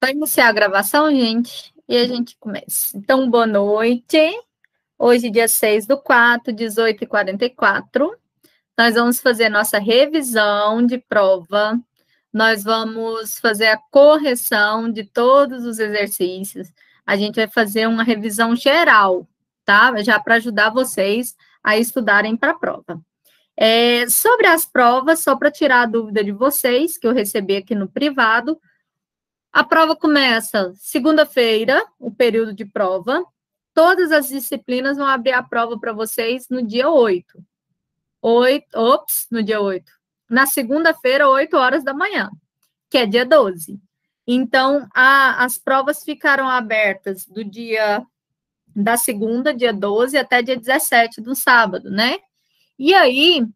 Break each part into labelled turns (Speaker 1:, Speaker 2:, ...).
Speaker 1: Vai iniciar a gravação, gente, e a gente começa. Então, boa noite. Hoje, dia 6/4, 18h44. Nós vamos fazer nossa revisão de prova. Nós vamos fazer a correção de todos os exercícios. A gente vai fazer uma revisão geral, tá? Já para ajudar vocês a estudarem para a prova. Sobre as provas, só para tirar a dúvida de vocês, que eu recebi aqui no privado, a prova começa segunda-feira, o período de prova. Todas as disciplinas vão abrir a prova para vocês no dia 8. No dia 8. Na segunda-feira, 8 horas da manhã, que é dia 12. Então, as provas ficaram abertas do dia da segunda, dia 12, até dia 17 do sábado, né? E aí,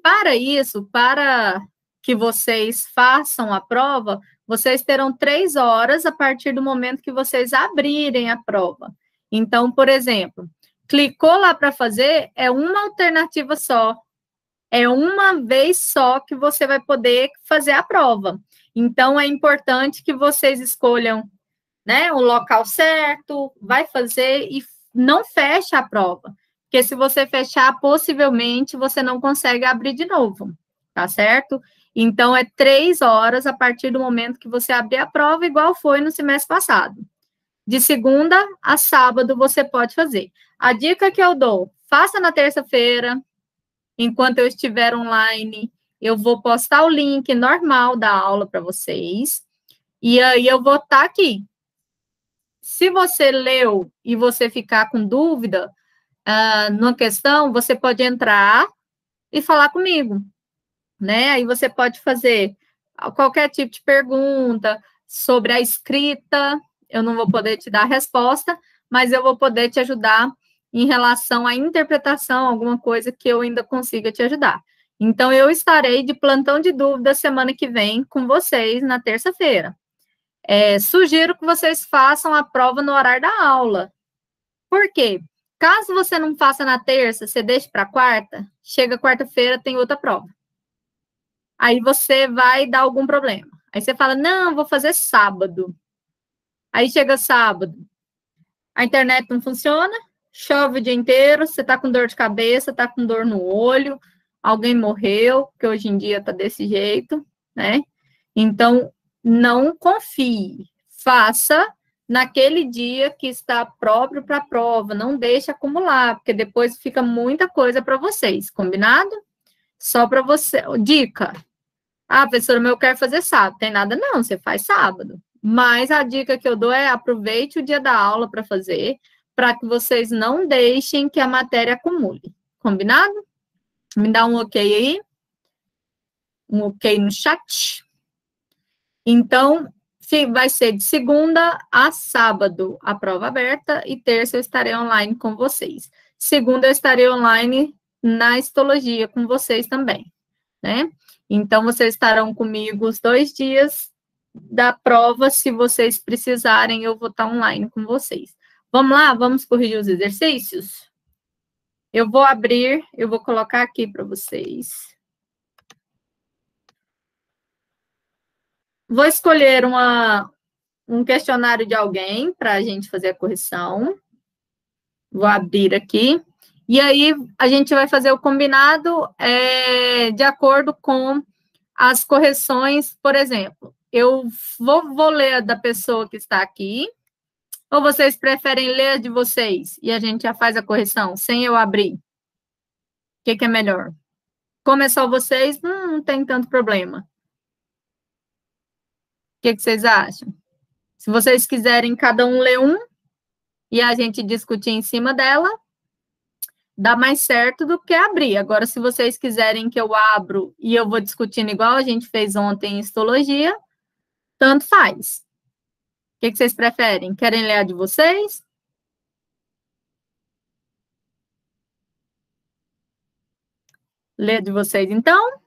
Speaker 1: para que vocês façam a prova, vocês terão 3 horas a partir do momento que vocês abrirem a prova. Então, por exemplo, clicou lá para fazer, é uma alternativa só. É uma vez só que você vai poder fazer a prova. Então, é importante que vocês escolham, né, o local certo, vai fazer e não feche a prova. Porque se você fechar, possivelmente você não consegue abrir de novo, tá certo? Então, é 3 horas a partir do momento que você abrir a prova, igual foi no semestre passado. De segunda a sábado você pode fazer. A dica que eu dou, faça na terça-feira, enquanto eu estiver online, eu vou postar o link normal da aula para vocês, e aí eu vou estar aqui. Se você leu e você ficar com dúvida numa questão, você pode entrar e falar comigo, né? Aí você pode fazer qualquer tipo de pergunta sobre a escrita, eu não vou poder te dar a resposta, mas eu vou poder te ajudar em relação à interpretação, alguma coisa que eu ainda consiga te ajudar. Então, eu estarei de plantão de dúvidas semana que vem com vocês, na terça-feira. Sugiro que vocês façam a prova no horário da aula. Por quê? Caso você não faça na terça, você deixe para quarta, chega quarta-feira, tem outra prova. Aí você vai dar algum problema. Aí você fala, não, vou fazer sábado. Aí chega sábado, a internet não funciona, chove o dia inteiro, você está com dor de cabeça, está com dor no olho, alguém morreu, que hoje em dia está desse jeito, né? Então, não confie. Faça naquele dia que está próprio para a prova, não deixe acumular, porque depois fica muita coisa para vocês, combinado? Só para você. Dica. Professora, mas eu quero fazer sábado. Tem nada não, você faz sábado. Mas a dica que eu dou é aproveite o dia da aula para fazer, para que vocês não deixem que a matéria acumule. Combinado? Me dá um ok aí. Um ok no chat. Então, vai ser de segunda a sábado a prova aberta e terça eu estarei online com vocês. Segunda eu estarei online na histologia com vocês também, né? Então, vocês estarão comigo os 2 dias da prova. Se vocês precisarem, eu vou estar online com vocês. Vamos lá? Vamos corrigir os exercícios? Eu vou abrir, eu vou colocar aqui para vocês. Vou escolher um questionário de alguém para a gente fazer a correção. Vou abrir aqui. E aí, a gente vai fazer o combinado de acordo com as correções. Por exemplo, eu vou ler a da pessoa que está aqui, ou vocês preferem ler a de vocês e a gente já faz a correção sem eu abrir? O que é melhor? Como é só vocês, não tem tanto problema. O que vocês acham? Se vocês quiserem cada um ler um e a gente discutir em cima dela, dá mais certo do que abrir. Agora, se vocês quiserem que eu abro e eu vou discutindo igual a gente fez ontem em histologia, tanto faz. O que vocês preferem? Querem ler a de vocês? Ler a de vocês, então?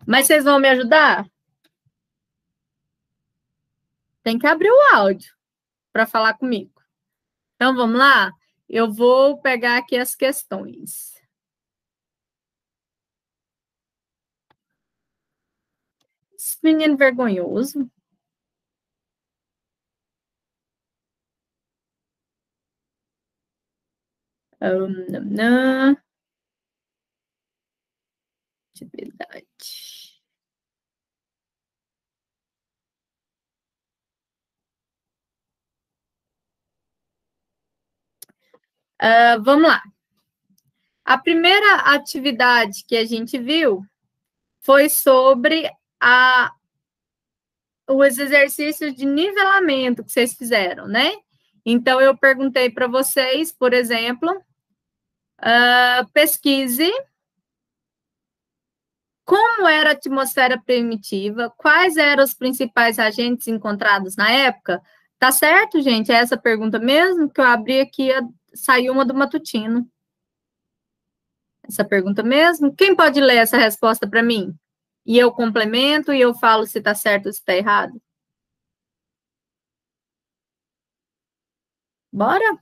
Speaker 1: Mas vocês vão me ajudar? Tem que abrir o áudio para falar comigo. Então, vamos lá? Eu vou pegar aqui as questões. Esse menino vergonhoso. Não. Atividade. Vamos lá. A primeira atividade que a gente viu foi sobre os exercícios de nivelamento que vocês fizeram, né? Então, eu perguntei para vocês, por exemplo, pesquise como era a atmosfera primitiva, quais eram os principais agentes encontrados na época. Tá certo, gente? É essa pergunta mesmo que eu abri aqui, saiu uma do matutino. Essa pergunta mesmo? Quem pode ler essa resposta para mim? E eu complemento e eu falo se está certo ou se está errado. Bora?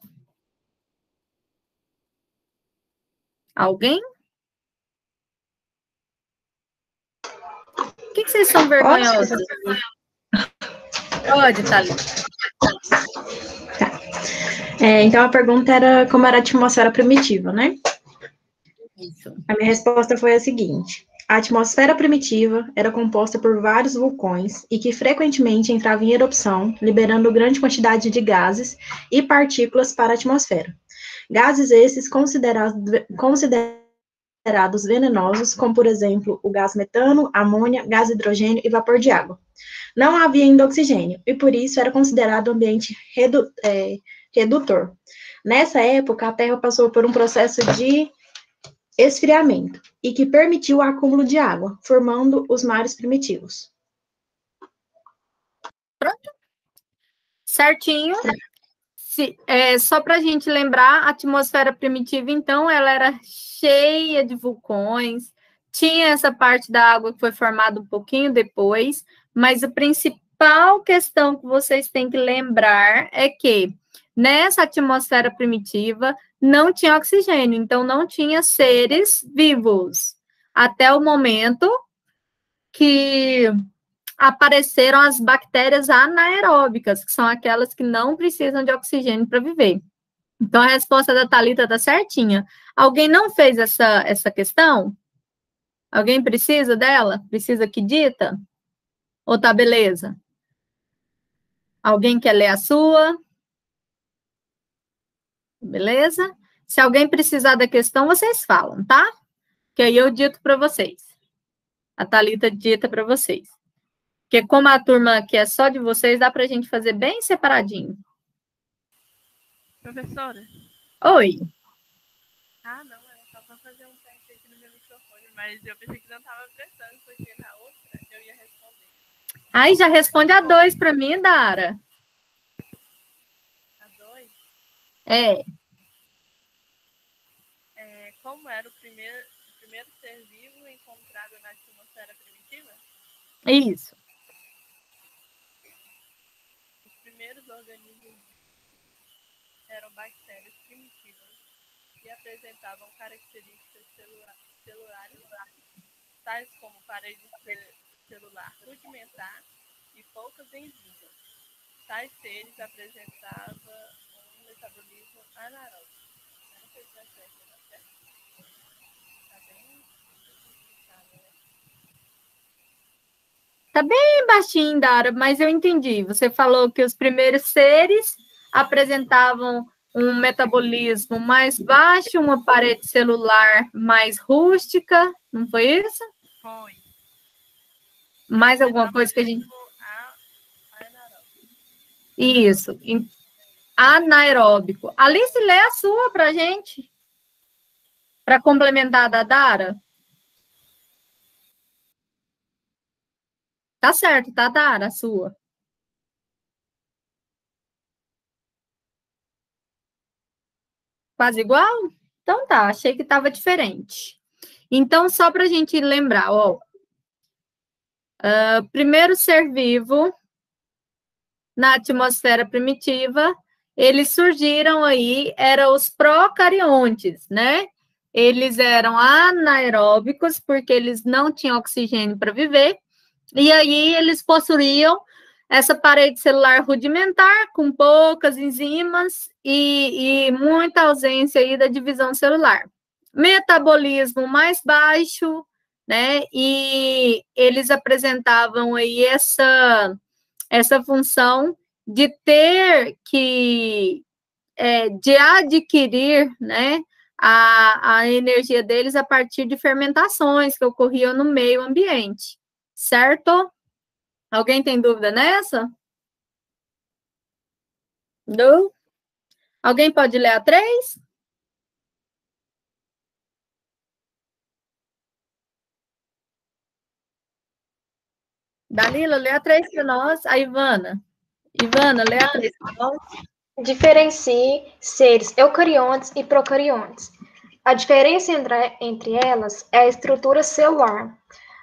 Speaker 1: Alguém? Por que vocês são vergonhosos? Pode, Thalita.
Speaker 2: Tá. Então, a pergunta era como era a atmosfera primitiva, né?
Speaker 1: Isso.
Speaker 2: A minha resposta foi a seguinte. A atmosfera primitiva era composta por vários vulcões e que frequentemente entravam em erupção, liberando grande quantidade de gases e partículas para a atmosfera. Gases esses considerados venenosos, como, por exemplo, o gás metano, amônia, gás hidrogênio e vapor de água. Não havia ainda oxigênio, e por isso era considerado ambiente redutor. Nessa época, a Terra passou por um processo de esfriamento, e que permitiu o acúmulo de água, formando os mares primitivos.
Speaker 1: Pronto. Certinho. Só para a gente lembrar, a atmosfera primitiva, então, ela era cheia de vulcões, tinha essa parte da água que foi formada um pouquinho depois, mas a principal questão que vocês têm que lembrar é que nessa atmosfera primitiva não tinha oxigênio, então não tinha seres vivos, até o momento que apareceram as bactérias anaeróbicas, que são aquelas que não precisam de oxigênio para viver. Então, a resposta da Thalita está certinha. Alguém não fez essa questão? Alguém precisa dela? Precisa que dita? Ou tá beleza? Alguém quer ler a sua? Beleza? Se alguém precisar da questão, vocês falam, tá? Que aí eu dito para vocês. A Thalita dita para vocês. Porque como a turma aqui é só de vocês, dá para a gente fazer bem separadinho.
Speaker 3: Professora?
Speaker 1: Oi.
Speaker 3: Não, era só para fazer um teste aqui no meu microfone, mas eu pensei que não estava prestando, porque na outra eu ia responder.
Speaker 1: Ai, já responde a 2 para mim, Dara.
Speaker 3: A 2? Como era o primeiro ser vivo encontrado na atmosfera primitiva?
Speaker 1: Isso.
Speaker 3: Os primeiros organismos eram bactérias primitivas e apresentavam características celulares, tais como parede celular rudimentar e poucas enzimas. Tais seres apresentavam um metabolismo anaeróbico. Não sei se vai ser certo. Tá bem simplificado, né?
Speaker 1: Tá bem baixinho, Dara, mas eu entendi. Você falou que os primeiros seres apresentavam um metabolismo mais baixo, uma parede celular mais rústica, não foi isso?
Speaker 3: Foi.
Speaker 1: Mais alguma coisa que a gente... Isso. Anaeróbico. Alice, lê a sua pra gente. Para complementar a da Dara. Tá certo, tá, Dara, a sua. Quase igual? Então tá, achei que estava diferente. Então, só para a gente lembrar, ó. Primeiro ser vivo na atmosfera primitiva, eles surgiram aí, eram os procariontes, né? Eles eram anaeróbicos, porque eles não tinham oxigênio para viver, E aí eles possuíam essa parede celular rudimentar, com poucas enzimas e muita ausência aí da divisão celular. Metabolismo mais baixo, né? E eles apresentavam aí essa função de ter que de adquirir, né, a energia deles a partir de fermentações que ocorriam no meio ambiente, certo? Alguém tem dúvida nessa? Não? Alguém pode ler a 3? Dalila, lê a 3 para nós. A Ivana. Ivana, lê a 3 para nós.
Speaker 4: Diferencie seres eucariontes e procariontes. A diferença entre elas é a estrutura celular.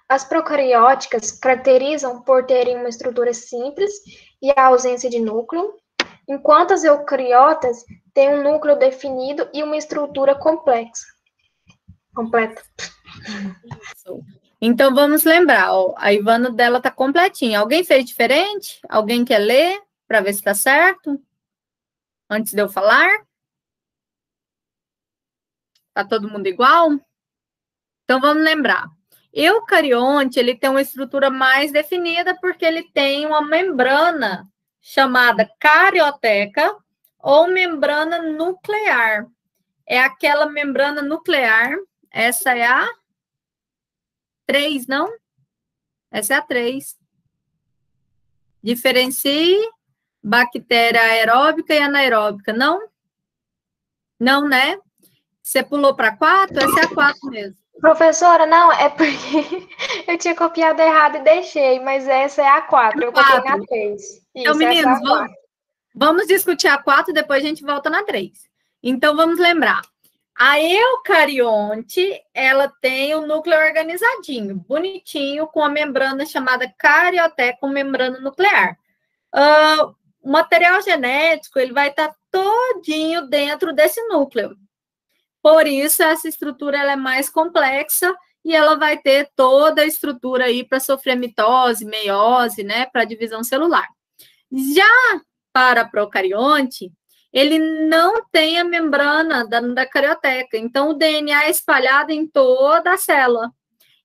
Speaker 4: As procarióticas caracterizam por terem uma estrutura simples e a ausência de núcleo, enquanto as eucariotas têm um núcleo definido e uma estrutura completa.
Speaker 1: Então, vamos lembrar, ó, a Ivana dela está completinha. Alguém fez diferente? Alguém quer ler para ver se está certo? Antes de eu falar? Está todo mundo igual? Então, vamos lembrar. Eucarionte, ele tem uma estrutura mais definida porque ele tem uma membrana chamada carioteca ou membrana nuclear. É aquela membrana nuclear, essa é a 3, não? Essa é a 3. Diferencie bactéria aeróbica e anaeróbica, não? Não, né? Você pulou para 4? Essa é a 4 mesmo.
Speaker 4: Professora, não, é porque eu tinha copiado errado e deixei, mas essa é a 4, eu copiei na 3.
Speaker 1: Então, meninos, vamos discutir a 4, depois a gente volta na 3. Então, vamos lembrar. A eucarionte, ela tem o núcleo organizadinho, bonitinho, com a membrana chamada carioteca, com membrana nuclear. O material genético, ele vai estar todinho dentro desse núcleo. Por isso, essa estrutura ela é mais complexa e ela vai ter toda a estrutura aí para sofrer mitose, meiose, né, para divisão celular. Já para procarionte, ele não tem a membrana da carioteca, então o DNA é espalhado em toda a célula.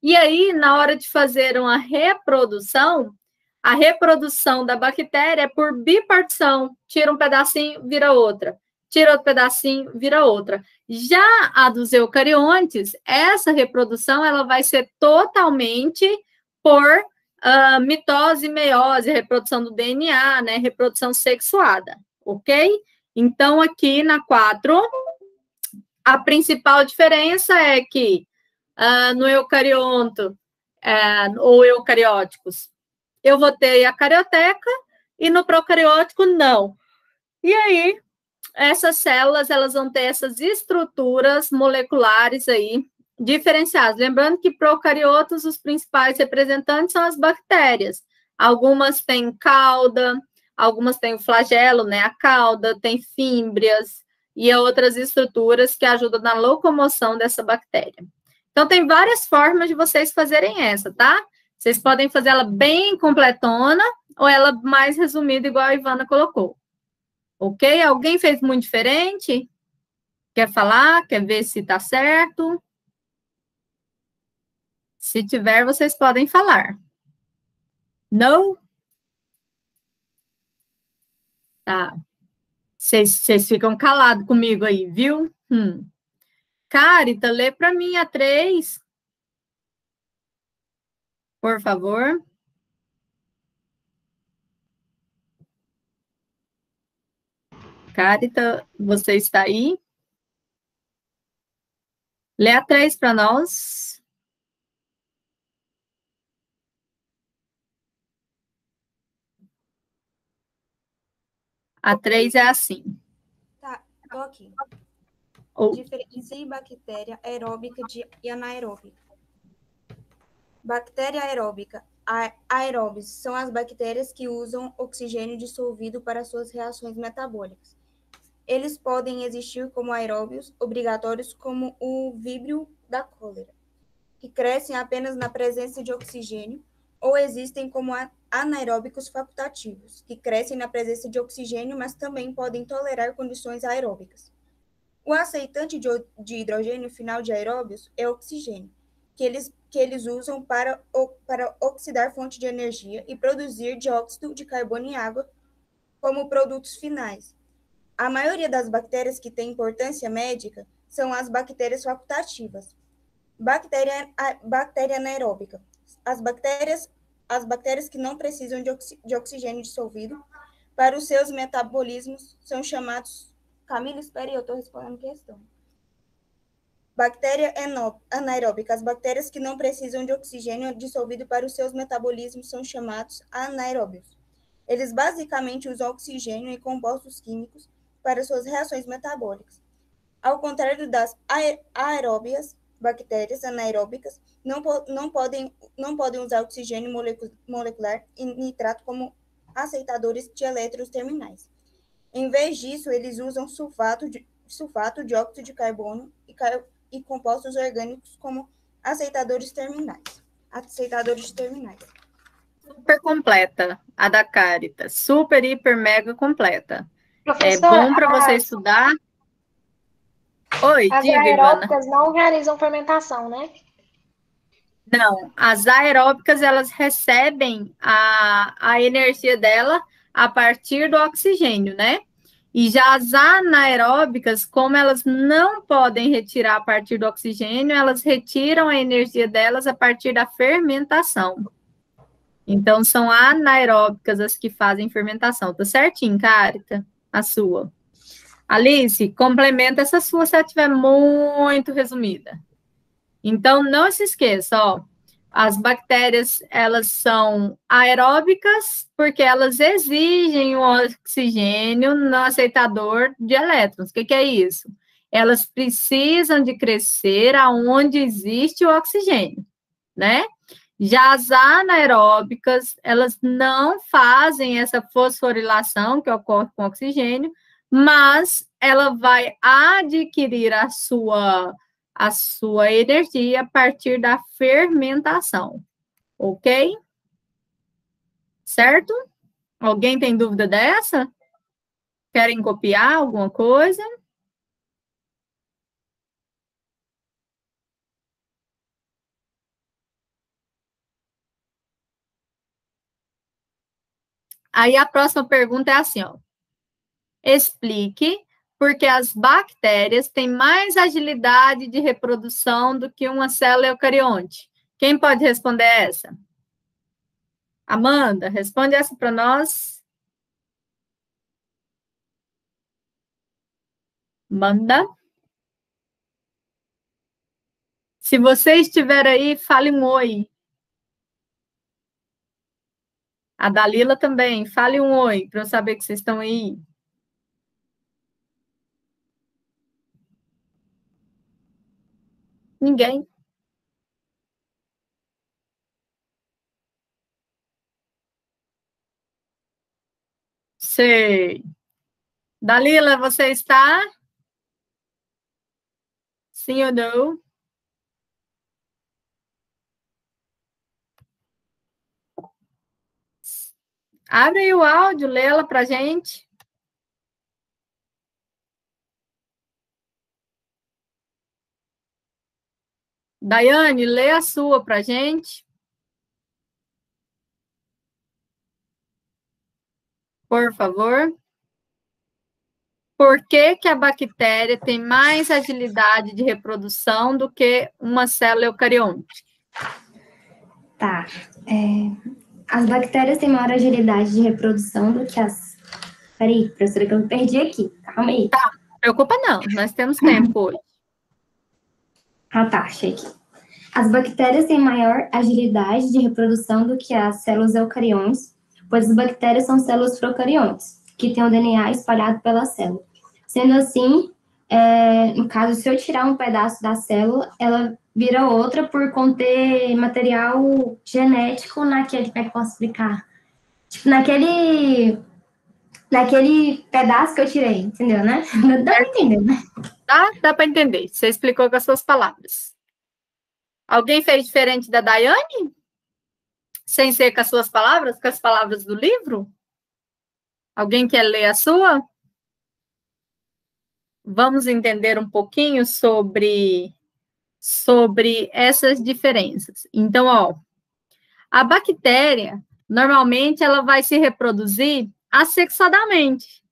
Speaker 1: E aí, na hora de fazer uma reprodução, a reprodução da bactéria é por bipartição, tira um pedacinho, vira outra, tira outro pedacinho, vira outra. Já a dos eucariontes, essa reprodução ela vai ser totalmente por mitose, meiose, reprodução do DNA, né, reprodução sexuada, ok? Então, aqui na 4, a principal diferença é que no eucarionto ou eucarióticos, eu vou ter a carioteca e no procariótico, não. E aí, essas células, elas vão ter essas estruturas moleculares aí diferenciadas. Lembrando que procariotos, os principais representantes são as bactérias. Algumas têm cauda, algumas têm o flagelo, né, a cauda, tem fímbrias e outras estruturas que ajudam na locomoção dessa bactéria. Então, tem várias formas de vocês fazerem essa, tá? Vocês podem fazer ela bem completona ou ela mais resumida, igual a Ivana colocou. Ok? Alguém fez muito diferente? Quer falar? Quer ver se está certo? Se tiver, vocês podem falar. Não? Tá. Vocês ficam calados comigo aí, viu? Carita, lê para mim a 3. Por favor. Carita, você está aí? Lê a 3 para nós. A 3 é assim.
Speaker 5: Tá, tô aqui.
Speaker 1: Oh.
Speaker 5: Diferencie bactéria aeróbica e anaeróbica. Bactéria aeróbica. Aeróbios são as bactérias que usam oxigênio dissolvido para suas reações metabólicas. Eles podem existir como aeróbios obrigatórios, como o víbrio da cólera, que crescem apenas na presença de oxigênio, ou existem como anaeróbicos facultativos, que crescem na presença de oxigênio, mas também podem tolerar condições aeróbicas. O aceitante de hidrogênio final de aeróbios é o oxigênio, que eles usam para oxidar fonte de energia e produzir dióxido de carbono e água como produtos finais. A maioria das bactérias que tem importância médica são as bactérias facultativas. Bactéria anaeróbica. As bactérias que não precisam de oxigênio dissolvido para os seus metabolismos são chamados... Camila, espere, eu estou respondendo a questão. Bactéria anaeróbica. As bactérias que não precisam de oxigênio dissolvido para os seus metabolismos são chamados anaeróbios. Eles basicamente usam oxigênio e compostos químicos para suas reações metabólicas. Ao contrário das aeróbias, bactérias anaeróbicas não podem usar oxigênio molecular e nitrato como aceitadores de elétrons terminais. Em vez disso, eles usam sulfato, dióxido de carbono e compostos orgânicos como aceitadores terminais.
Speaker 1: Super completa, a da Caritas. Super, hiper, mega completa.
Speaker 4: Professor,
Speaker 1: É bom para você estudar. Oi,
Speaker 4: as
Speaker 1: diga, Ivana.
Speaker 4: aeróbicas não realizam fermentação, né?
Speaker 1: Não, as aeróbicas, elas recebem a energia dela a partir do oxigênio, né? E já as anaeróbicas, como elas não podem retirar a partir do oxigênio, elas retiram a energia delas a partir da fermentação. Então, são anaeróbicas as que fazem fermentação. Tá certinho, Carita? A sua. Alice, complementa essa sua se ela estiver muito resumida. Então, não se esqueça, ó. As bactérias, elas são aeróbicas porque elas exigem o oxigênio no aceitador de elétrons. O que é isso? Elas precisam de crescer aonde existe o oxigênio, né? Já as anaeróbicas, elas não fazem essa fosforilação que ocorre com oxigênio, mas ela vai adquirir a sua energia a partir da fermentação, ok? Certo? Alguém tem dúvida dessa? Querem copiar alguma coisa? Aí a próxima pergunta é assim, ó. Explique por que as bactérias têm mais agilidade de reprodução do que uma célula eucarionte. Quem pode responder essa? Amanda, responde essa para nós. Amanda. Se você estiver aí, fale um oi. A Dalila também, fale um oi, para eu saber que vocês estão aí. Ninguém. Sei. Dalila, você está? Sim ou não? Abre aí o áudio, lê ela para a gente. Daiane, lê a sua para a gente. Por favor. Por que a bactéria tem mais agilidade de reprodução do que uma célula eucarionte?
Speaker 6: Tá. As bactérias têm maior agilidade de reprodução do que as... Peraí, professora, que eu me perdi aqui. Calma aí.
Speaker 1: Tá, não preocupa não, nós temos tempo hoje.
Speaker 6: Ah, tá, achei aqui. As bactérias têm maior agilidade de reprodução do que as células eucariontes, pois as bactérias são células procariontes, que têm o DNA espalhado pela célula. Sendo assim, no caso, se eu tirar um pedaço da célula, ela vira outra por conter material genético naquele... Como é que eu posso explicar? Tipo, naquele pedaço que eu tirei, entendeu, né? Dá para entender, né?
Speaker 1: Dá para entender. Você explicou com as suas palavras. Alguém fez diferente da Daiane? Sem ser com as suas palavras, com as palavras do livro? Alguém quer ler a sua? Vamos entender um pouquinho sobre essas diferenças. Então, ó, a bactéria, normalmente, ela vai se reproduzir assexuadamente,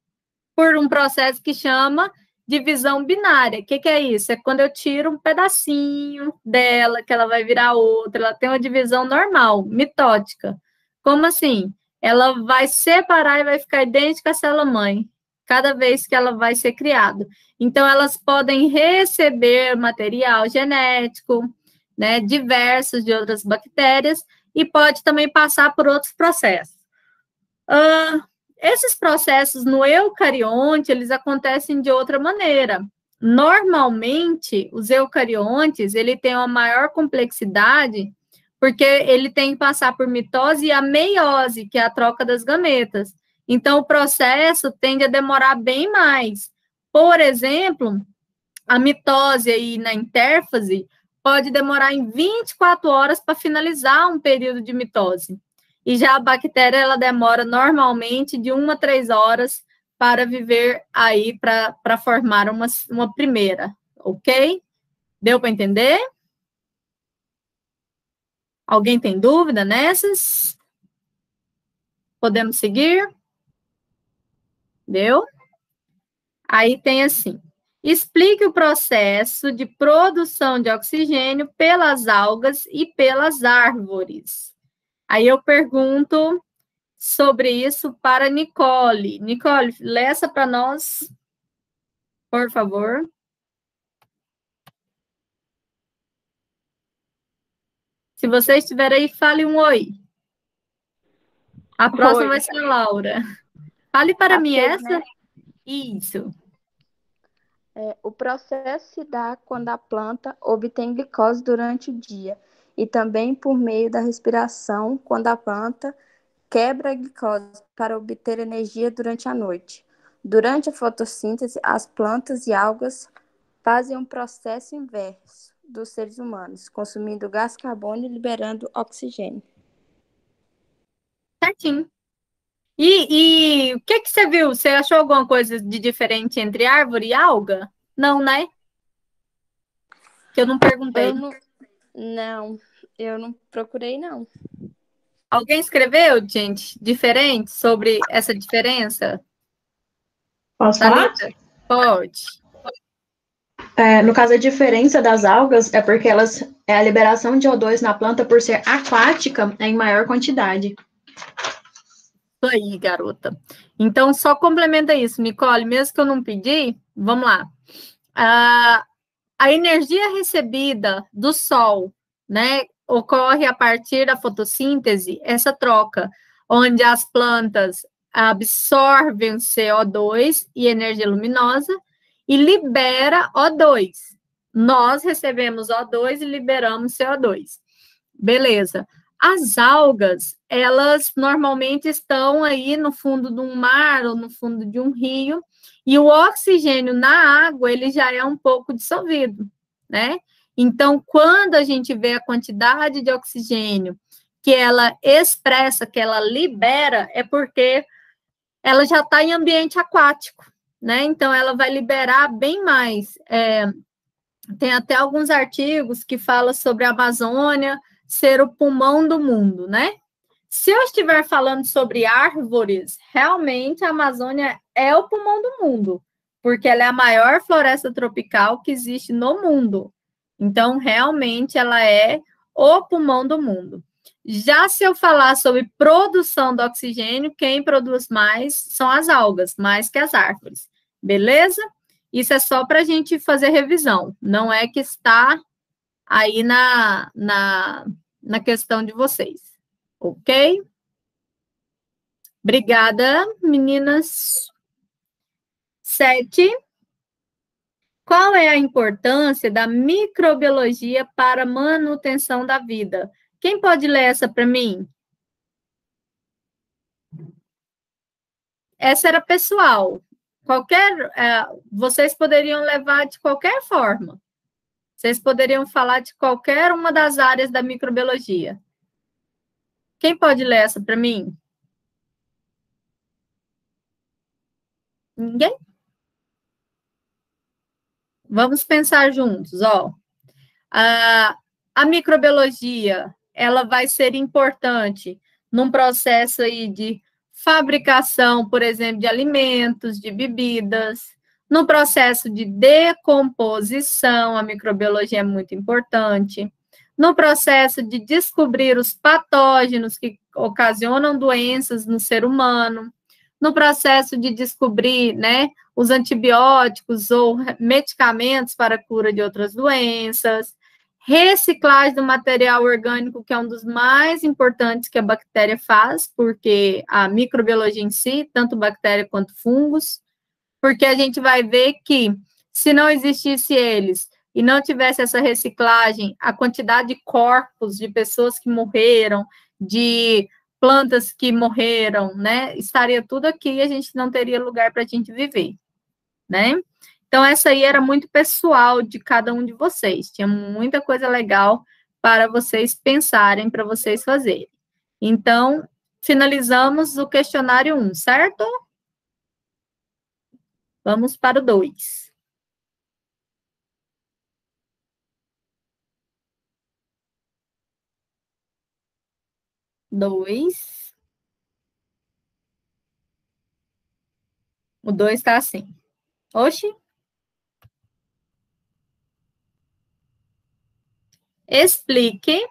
Speaker 1: por um processo que chama divisão binária. O que é isso? É quando eu tiro um pedacinho dela, que ela vai virar outra, ela tem uma divisão normal, mitótica. Como assim? Ela vai separar e vai ficar idêntica à célula-mãe, cada vez que ela vai ser criada. Então, elas podem receber material genético, né, diversos de outras bactérias, e pode também passar por outros processos. Esses processos no eucarionte, eles acontecem de outra maneira. Normalmente, os eucariontes, ele tem uma maior complexidade, porque ele tem que passar por mitose e a meiose, que é a troca das gametas. Então, o processo tende a demorar bem mais. Por exemplo, a mitose aí na intérfase pode demorar em 24 horas para finalizar um período de mitose. E já a bactéria, ela demora normalmente de 1 a 3 horas para viver aí, para formar uma primeira, ok? Deu para entender? Alguém tem dúvida nessas? Podemos seguir? Deu? Aí tem assim, explique o processo de produção de oxigênio pelas algas e pelas árvores. Aí eu pergunto sobre isso para Nicole. Nicole, lê essa para nós, por favor. Se você estiver aí, fale um oi. A próxima vai ser a Laura. Fale para mim essa. Né? Isso.
Speaker 7: O processo se dá quando a planta obtém glicose durante o dia e também por meio da respiração, quando a planta quebra a glicose para obter energia durante a noite. Durante a fotossíntese, as plantas e algas fazem um processo inverso dos seres humanos, consumindo gás carbônico e liberando oxigênio.
Speaker 1: Certinho. E o que você viu? Você achou alguma coisa de diferente entre árvore e alga? Não, né? Que eu não perguntei.
Speaker 7: Eu não procurei, não.
Speaker 1: Alguém escreveu, gente, diferente sobre essa diferença?
Speaker 2: Posso falar?
Speaker 1: Pode.
Speaker 2: No caso, a diferença das algas é porque a liberação de O2 na planta, por ser aquática, é em maior quantidade.
Speaker 1: Isso aí, garota. Então, só complementa isso, Nicole, mesmo que eu não pedi, vamos lá. A energia recebida do sol, né, ocorre a partir da fotossíntese, essa troca, onde as plantas absorvem CO2 e energia luminosa e libera O2. Nós recebemos O2 e liberamos CO2. Beleza. As algas, elas normalmente estão aí no fundo de um mar ou no fundo de um rio, e o oxigênio na água, ele já é um pouco dissolvido, né? Então, quando a gente vê a quantidade de oxigênio que ela expressa, que ela libera, é porque ela já está em ambiente aquático, né? Então, ela vai liberar bem mais. Tem até alguns artigos que falam sobre a Amazônia ser o pulmão do mundo, né? Se eu estiver falando sobre árvores, realmente a Amazônia é o pulmão do mundo, porque ela é a maior floresta tropical que existe no mundo. Então, realmente, ela é o pulmão do mundo. Já se eu falar sobre produção do oxigênio, quem produz mais são as algas, mais que as árvores. Beleza? Isso é só para a gente fazer revisão. Não é que está aí na questão de vocês. Ok? Obrigada, meninas. 7. Qual é a importância da microbiologia para a manutenção da vida? Quem pode ler essa para mim? Essa era pessoal. Vocês poderiam levar de qualquer forma. Vocês poderiam falar de qualquer uma das áreas da microbiologia. Quem pode ler essa para mim? Ninguém? Vamos pensar juntos, ó. A microbiologia, ela vai ser importante num processo aí de fabricação, por exemplo, de alimentos, de bebidas, no processo de decomposição, a microbiologia é muito importante, no processo de descobrir os patógenos que ocasionam doenças no ser humano, no processo de descobrir, né, os antibióticos ou medicamentos para a cura de outras doenças, reciclagem do material orgânico, que é um dos mais importantes que a bactéria faz, porque a microbiologia em si, tanto bactéria quanto fungos, porque a gente vai ver que, se não existisse eles e não tivesse essa reciclagem, a quantidade de corpos de pessoas que morreram, de plantas que morreram, né, estaria tudo aqui e a gente não teria lugar para a gente viver, né? Então, essa aí era muito pessoal de cada um de vocês. Tinha muita coisa legal para vocês pensarem, para vocês fazerem. Então, finalizamos o questionário 1, certo? Vamos para o 2. O 2 está assim. Oxi. Explique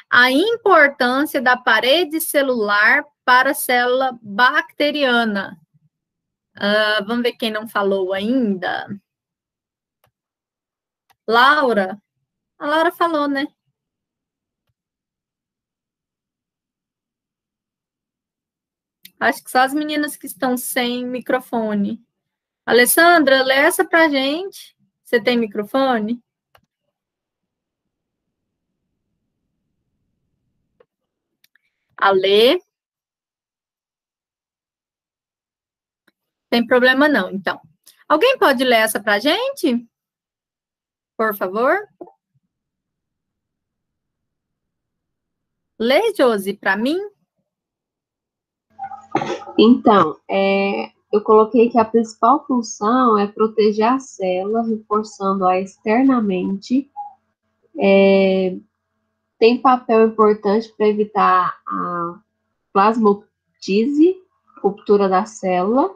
Speaker 1: a importância da parede celular para a célula bacteriana. Vamos ver quem não falou ainda. Laura? A Laura falou, né? Acho que só as meninas que estão sem microfone. Alessandra, lê essa pra gente. Você tem microfone? Alê? Tem problema não, então. Alguém pode ler essa pra gente? Por favor? Lê, Josi, para mim.
Speaker 8: Então, eu coloquei que a principal função é proteger a célula, reforçando-a externamente. Tem papel importante para evitar a plasmoptise, ruptura da célula,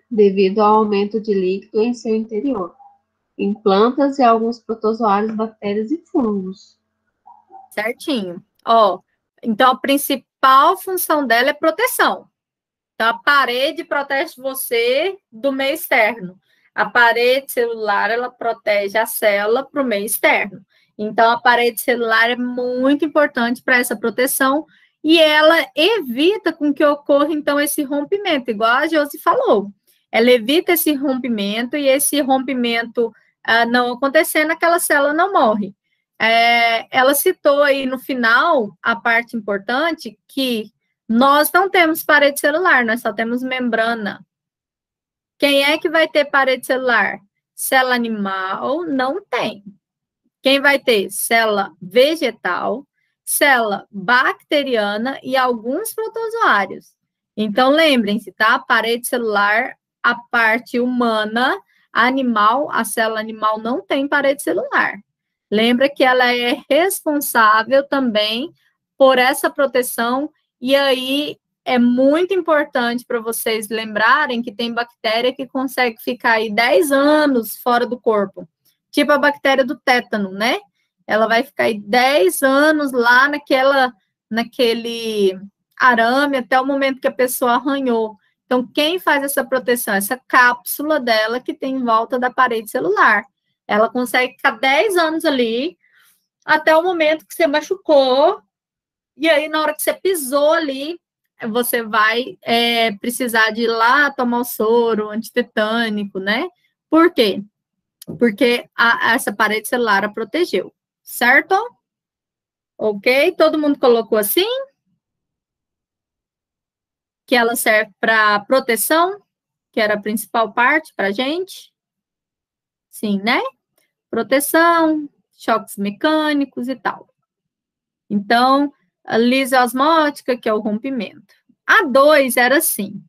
Speaker 8: devido ao aumento de líquido em seu interior, em plantas e alguns protozoários, bactérias e fungos.
Speaker 1: Certinho. Ó, então, a principal função dela é proteção. Então, a parede protege você do meio externo. A parede celular, ela protege a célula para o meio externo. Então, a parede celular é muito importante para essa proteção e ela evita com que ocorra, então, esse rompimento, igual a Josi falou. Ela evita esse rompimento e esse rompimento não acontecendo, aquela célula não morre. Ela citou aí no final a parte importante que nós não temos parede celular, nós só temos membrana. Quem é que vai ter parede celular? Célula animal não tem. Quem vai ter? Célula vegetal, célula bacteriana e alguns protozoários. Então, lembrem-se, tá? A parede celular, a parte humana, animal, a célula animal não tem parede celular. Lembra que ela é responsável também por essa proteção, e aí é muito importante para vocês lembrarem que tem bactéria que consegue ficar aí 10 anos fora do corpo. Tipo a bactéria do tétano, né? Ela vai ficar aí 10 anos lá naquele arame até o momento que a pessoa arranhou. Então, quem faz essa proteção? Essa cápsula dela que tem em volta da parede celular. Ela consegue ficar 10 anos ali até o momento que você machucou. E aí, na hora que você pisou ali, você vai precisar de ir lá tomar o soro antitetânico, né? Por quê? Porque essa parede celular a protegeu, certo? Ok? Todo mundo colocou assim? Que ela serve para proteção, que era a principal parte para a gente? Sim, né? Proteção, choques mecânicos e tal. Então, a lisosmótica, que é o rompimento. A 2 era assim: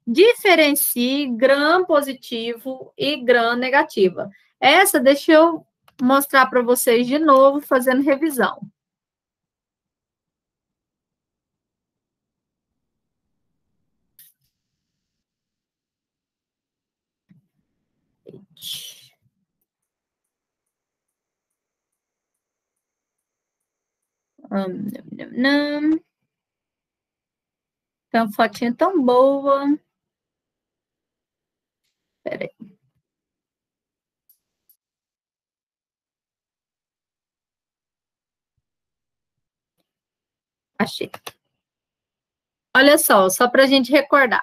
Speaker 1: diferencie gram positivo e gram negativa. Essa, deixa eu mostrar para vocês de novo, fazendo revisão. Não. Tem uma fotinha tão boa. Peraí. Achei. Olha só para a gente recordar.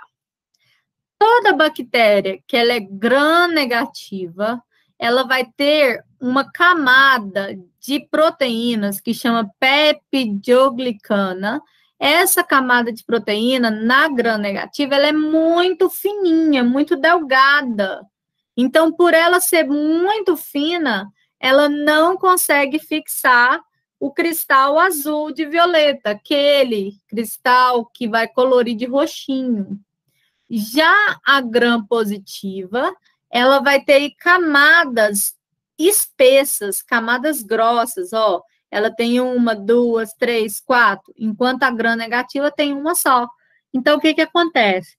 Speaker 1: Toda bactéria que ela é gram-negativa, ela vai ter uma camada de proteínas que chama peptidoglicana. Essa camada de proteína, na gram-negativa, ela é muito fininha, muito delgada. Então, por ela ser muito fina, ela não consegue fixar o cristal azul de violeta, aquele cristal que vai colorir de roxinho. Já a gram-positiva, ela vai ter camadas espessas, camadas grossas, ó. Ela tem 1, 2, 3, 4, enquanto a gram-negativa tem uma só. Então, o que acontece?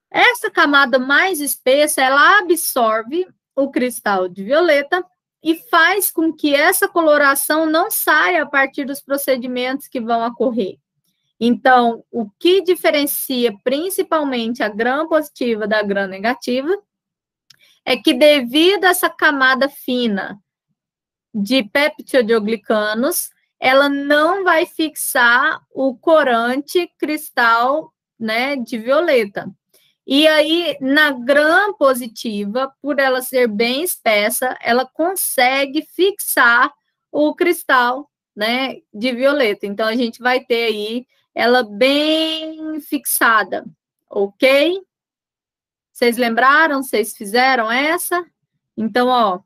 Speaker 1: Essa camada mais espessa, ela absorve o cristal de violeta e faz com que essa coloração não saia a partir dos procedimentos que vão ocorrer. Então, o que diferencia principalmente a gram-positiva da gram-negativa é que, devido a essa camada fina de peptidoglicanos, ela não vai fixar o corante cristal, né, de violeta. E aí, na gram-positiva, por ela ser bem espessa, ela consegue fixar o cristal, né, de violeta. Então, a gente vai ter aí ela bem fixada, ok? Vocês lembraram? Vocês fizeram essa? Então, ó.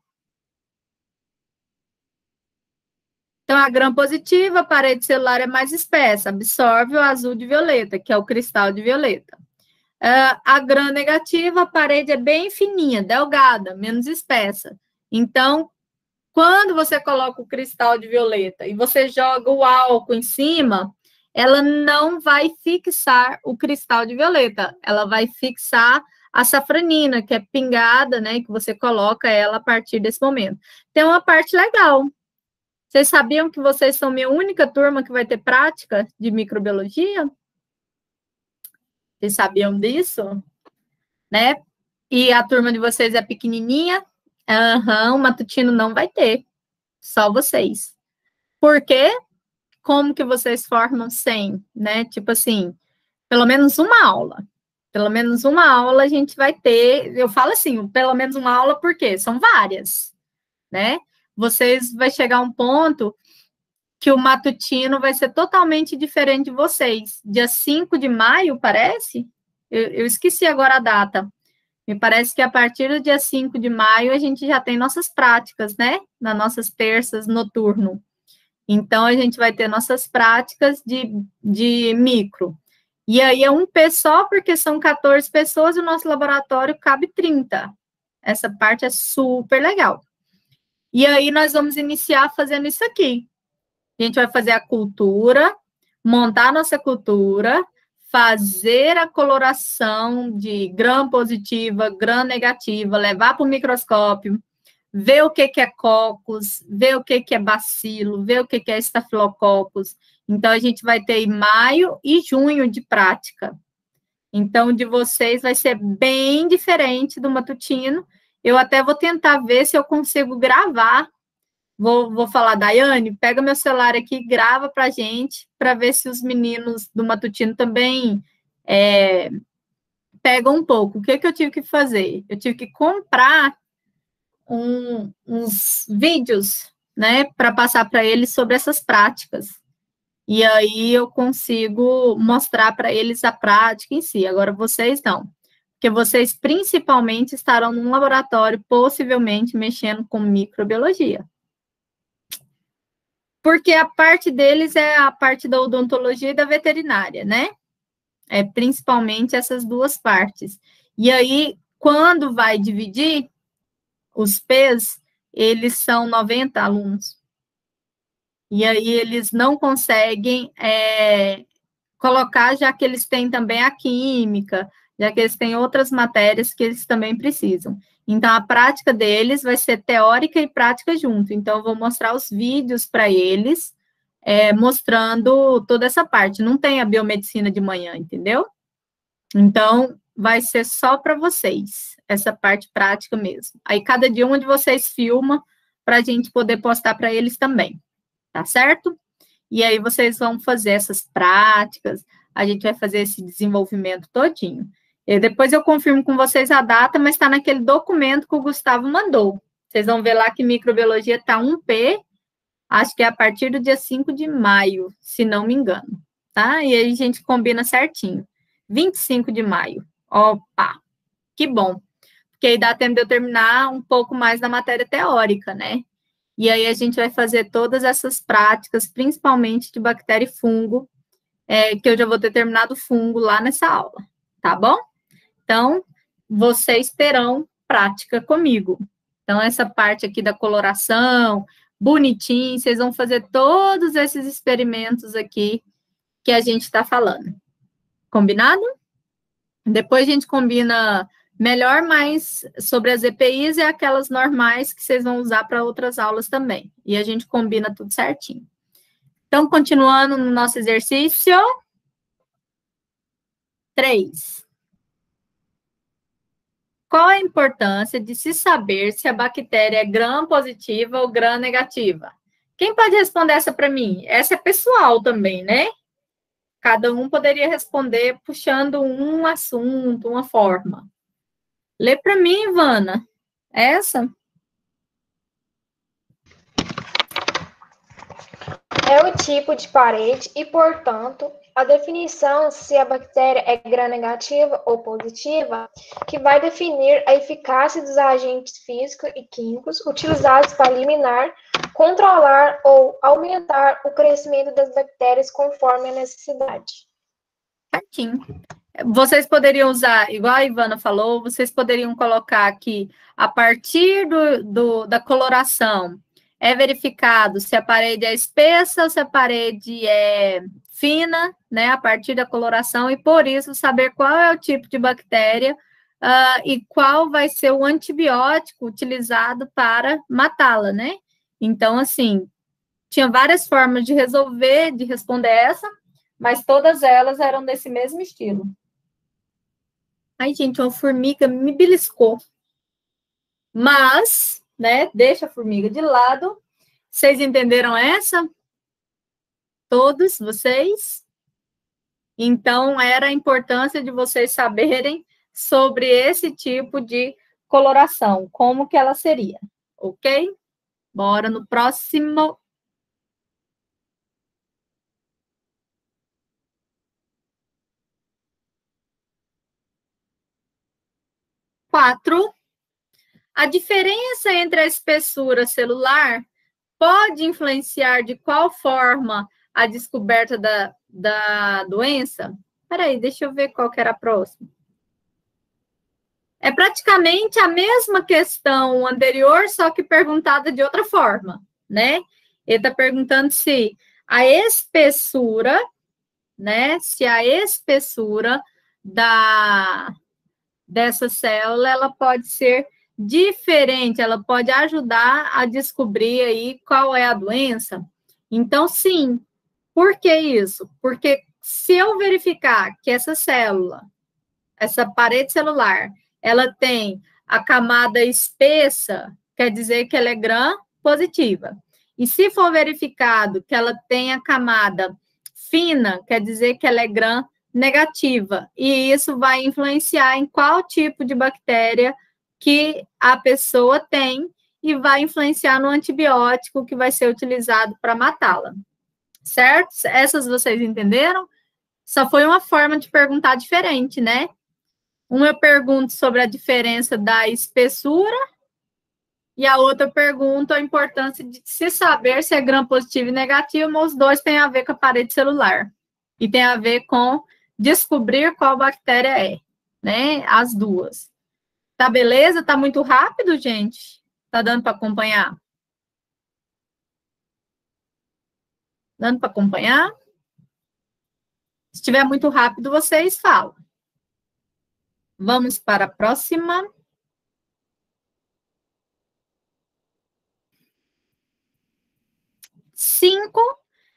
Speaker 1: Então, a gram-positiva, a parede celular é mais espessa, absorve o azul de violeta, que é o cristal de violeta. A gram-negativa, a parede é bem fininha, delgada, menos espessa. Então, quando você coloca o cristal de violeta e você joga o álcool em cima, ela não vai fixar o cristal de violeta, ela vai fixar a safranina, que é pingada, né, que você coloca ela a partir desse momento. Tem uma parte legal. Vocês sabiam que vocês são minha única turma que vai ter prática de microbiologia? Vocês sabiam disso? Né? E a turma de vocês é pequenininha? O matutino não vai ter. Só vocês. Por quê? Como que vocês formam sem, né? Tipo assim, pelo menos uma aula. Pelo menos uma aula a gente vai ter. Eu falo assim, pelo menos uma aula, por quê? São várias, né? Vocês vai chegar um ponto que o matutino vai ser totalmente diferente de vocês. Dia 5 de maio, parece? Eu esqueci agora a data. Me parece que a partir do dia 5 de maio a gente já tem nossas práticas, né? Nas nossas terças noturno. Então, a gente vai ter nossas práticas de micro. E aí é um P só, porque são 14 pessoas e o nosso laboratório cabe 30. Essa parte é super legal. E aí nós vamos iniciar fazendo isso aqui. A gente vai fazer a cultura, montar a nossa cultura, fazer a coloração de gram-positiva, gram-negativa, levar para o microscópio, ver o que é cocos, ver o que é bacilo, ver o que é estafilococcus. Então, a gente vai ter em maio e junho de prática. Então, de vocês vai ser bem diferente do matutino. Eu até vou tentar ver se eu consigo gravar. Vou falar, Daiane, pega meu celular aqui e grava para a gente, para ver se os meninos do matutino também pegam um pouco. O que eu tive que fazer? Eu tive que comprar uns vídeos, né, para passar para eles sobre essas práticas. E aí eu consigo mostrar para eles a prática em si. Agora, vocês não. Porque vocês, principalmente, estarão num laboratório, possivelmente, mexendo com microbiologia. Porque a parte deles é a parte da odontologia e da veterinária, né? É principalmente essas duas partes. E aí, quando vai dividir, os P's, eles são 90 alunos. E aí, eles não conseguem colocar, já que eles têm também a química, já que eles têm outras matérias que eles também precisam. Então, a prática deles vai ser teórica e prática junto. Então, eu vou mostrar os vídeos para eles, mostrando toda essa parte. Não tem a biomedicina de manhã, entendeu? Então, vai ser só para vocês, essa parte prática mesmo. Aí, cada dia um de vocês filma para a gente poder postar para eles também, tá certo? E aí, vocês vão fazer essas práticas, a gente vai fazer esse desenvolvimento todinho. E depois eu confirmo com vocês a data, mas está naquele documento que o Gustavo mandou. Vocês vão ver lá que microbiologia está 1P, acho que é a partir do dia 5 de maio, se não me engano, tá? E aí a gente combina certinho. 25 de maio. Opa, que bom. Porque aí dá tempo de eu terminar um pouco mais da matéria teórica, né? E aí a gente vai fazer todas essas práticas, principalmente de bactéria e fungo, que eu já vou ter terminado o fungo lá nessa aula, tá bom? Então, vocês terão prática comigo. Então, essa parte aqui da coloração, bonitinho, vocês vão fazer todos esses experimentos aqui que a gente está falando. Combinado? Depois a gente combina melhor mais sobre as EPIs e aquelas normais que vocês vão usar para outras aulas também. E a gente combina tudo certinho. Então, continuando no nosso exercício. 3. Qual a importância de se saber se a bactéria é gram-positiva ou gram-negativa? Quem pode responder essa para mim? Essa é pessoal também, né? Cada um poderia responder puxando um assunto, uma forma. Lê para mim, Ivana. Essa?
Speaker 4: É o tipo de parede e, portanto, a definição se a bactéria é gram-negativa ou positiva, que vai definir a eficácia dos agentes físicos e químicos utilizados para eliminar, controlar ou aumentar o crescimento das bactérias conforme a necessidade.
Speaker 1: Certinho. Vocês poderiam usar, igual a Ivana falou, vocês poderiam colocar aqui, a partir da coloração, é verificado se a parede é espessa ou se a parede é fina, né, a partir da coloração, e por isso saber qual é o tipo de bactéria e qual vai ser o antibiótico utilizado para matá-la, né? Então, assim, tinha várias formas de resolver, de responder essa, mas todas elas eram desse mesmo estilo. Ai, gente, uma formiga me beliscou. Mas, né, deixa a formiga de lado. Vocês entenderam essa? Todos vocês? Então, era a importância de vocês saberem sobre esse tipo de coloração, como que ela seria, ok? Bora no próximo. Quatro. A diferença entre a espessura celular pode influenciar de qual forma a descoberta da doença? Peraí, deixa eu ver qual que era a próxima. É praticamente a mesma questão anterior, só que perguntada de outra forma, né? Ele está perguntando se a espessura, né? Se a espessura dessa célula, ela pode ser diferente, ela pode ajudar a descobrir aí qual é a doença. Então, sim. Por que isso? Porque se eu verificar que essa célula, essa parede celular, ela tem a camada espessa, quer dizer que ela é gram-positiva. E se for verificado que ela tem a camada fina, quer dizer que ela é gram-negativa. E isso vai influenciar em qual tipo de bactéria que a pessoa tem e vai influenciar no antibiótico que vai ser utilizado para matá-la. Certo? Essas vocês entenderam? Só foi uma forma de perguntar diferente, né? Uma eu pergunto sobre a diferença da espessura E a outra pergunta, a importância de se saber se é gram positivo e negativo, mas os dois têm a ver com a parede celular. E tem a ver com descobrir qual bactéria é, né? As duas. Tá beleza? Tá muito rápido, gente? Tá dando para acompanhar? Dando para acompanhar? Se estiver muito rápido, vocês falam. Vamos para a próxima. 5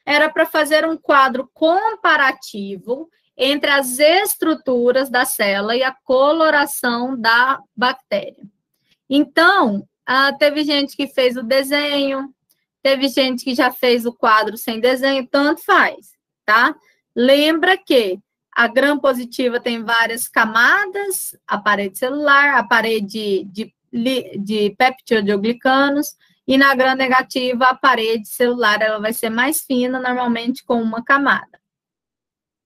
Speaker 1: era para fazer um quadro comparativo entre as estruturas da célula e a coloração da bactéria. Então, teve gente que fez o desenho, teve gente que já fez o quadro sem desenho, tanto faz, tá? Lembra que a gram-positiva tem várias camadas, a parede celular, a parede de peptidoglicanos, e na gram-negativa, a parede celular ela vai ser mais fina, normalmente com uma camada.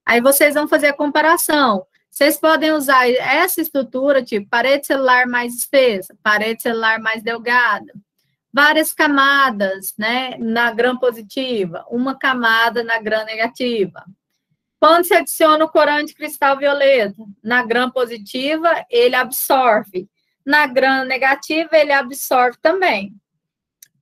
Speaker 1: Aí vocês vão fazer a comparação. Vocês podem usar essa estrutura, tipo parede celular mais espessa, parede celular mais delgada, várias camadas, né, na gram-positiva, uma camada na gram-negativa. Quando se adiciona o corante cristal violeta, na gram-positiva, ele absorve. Na gram-negativa, ele absorve também.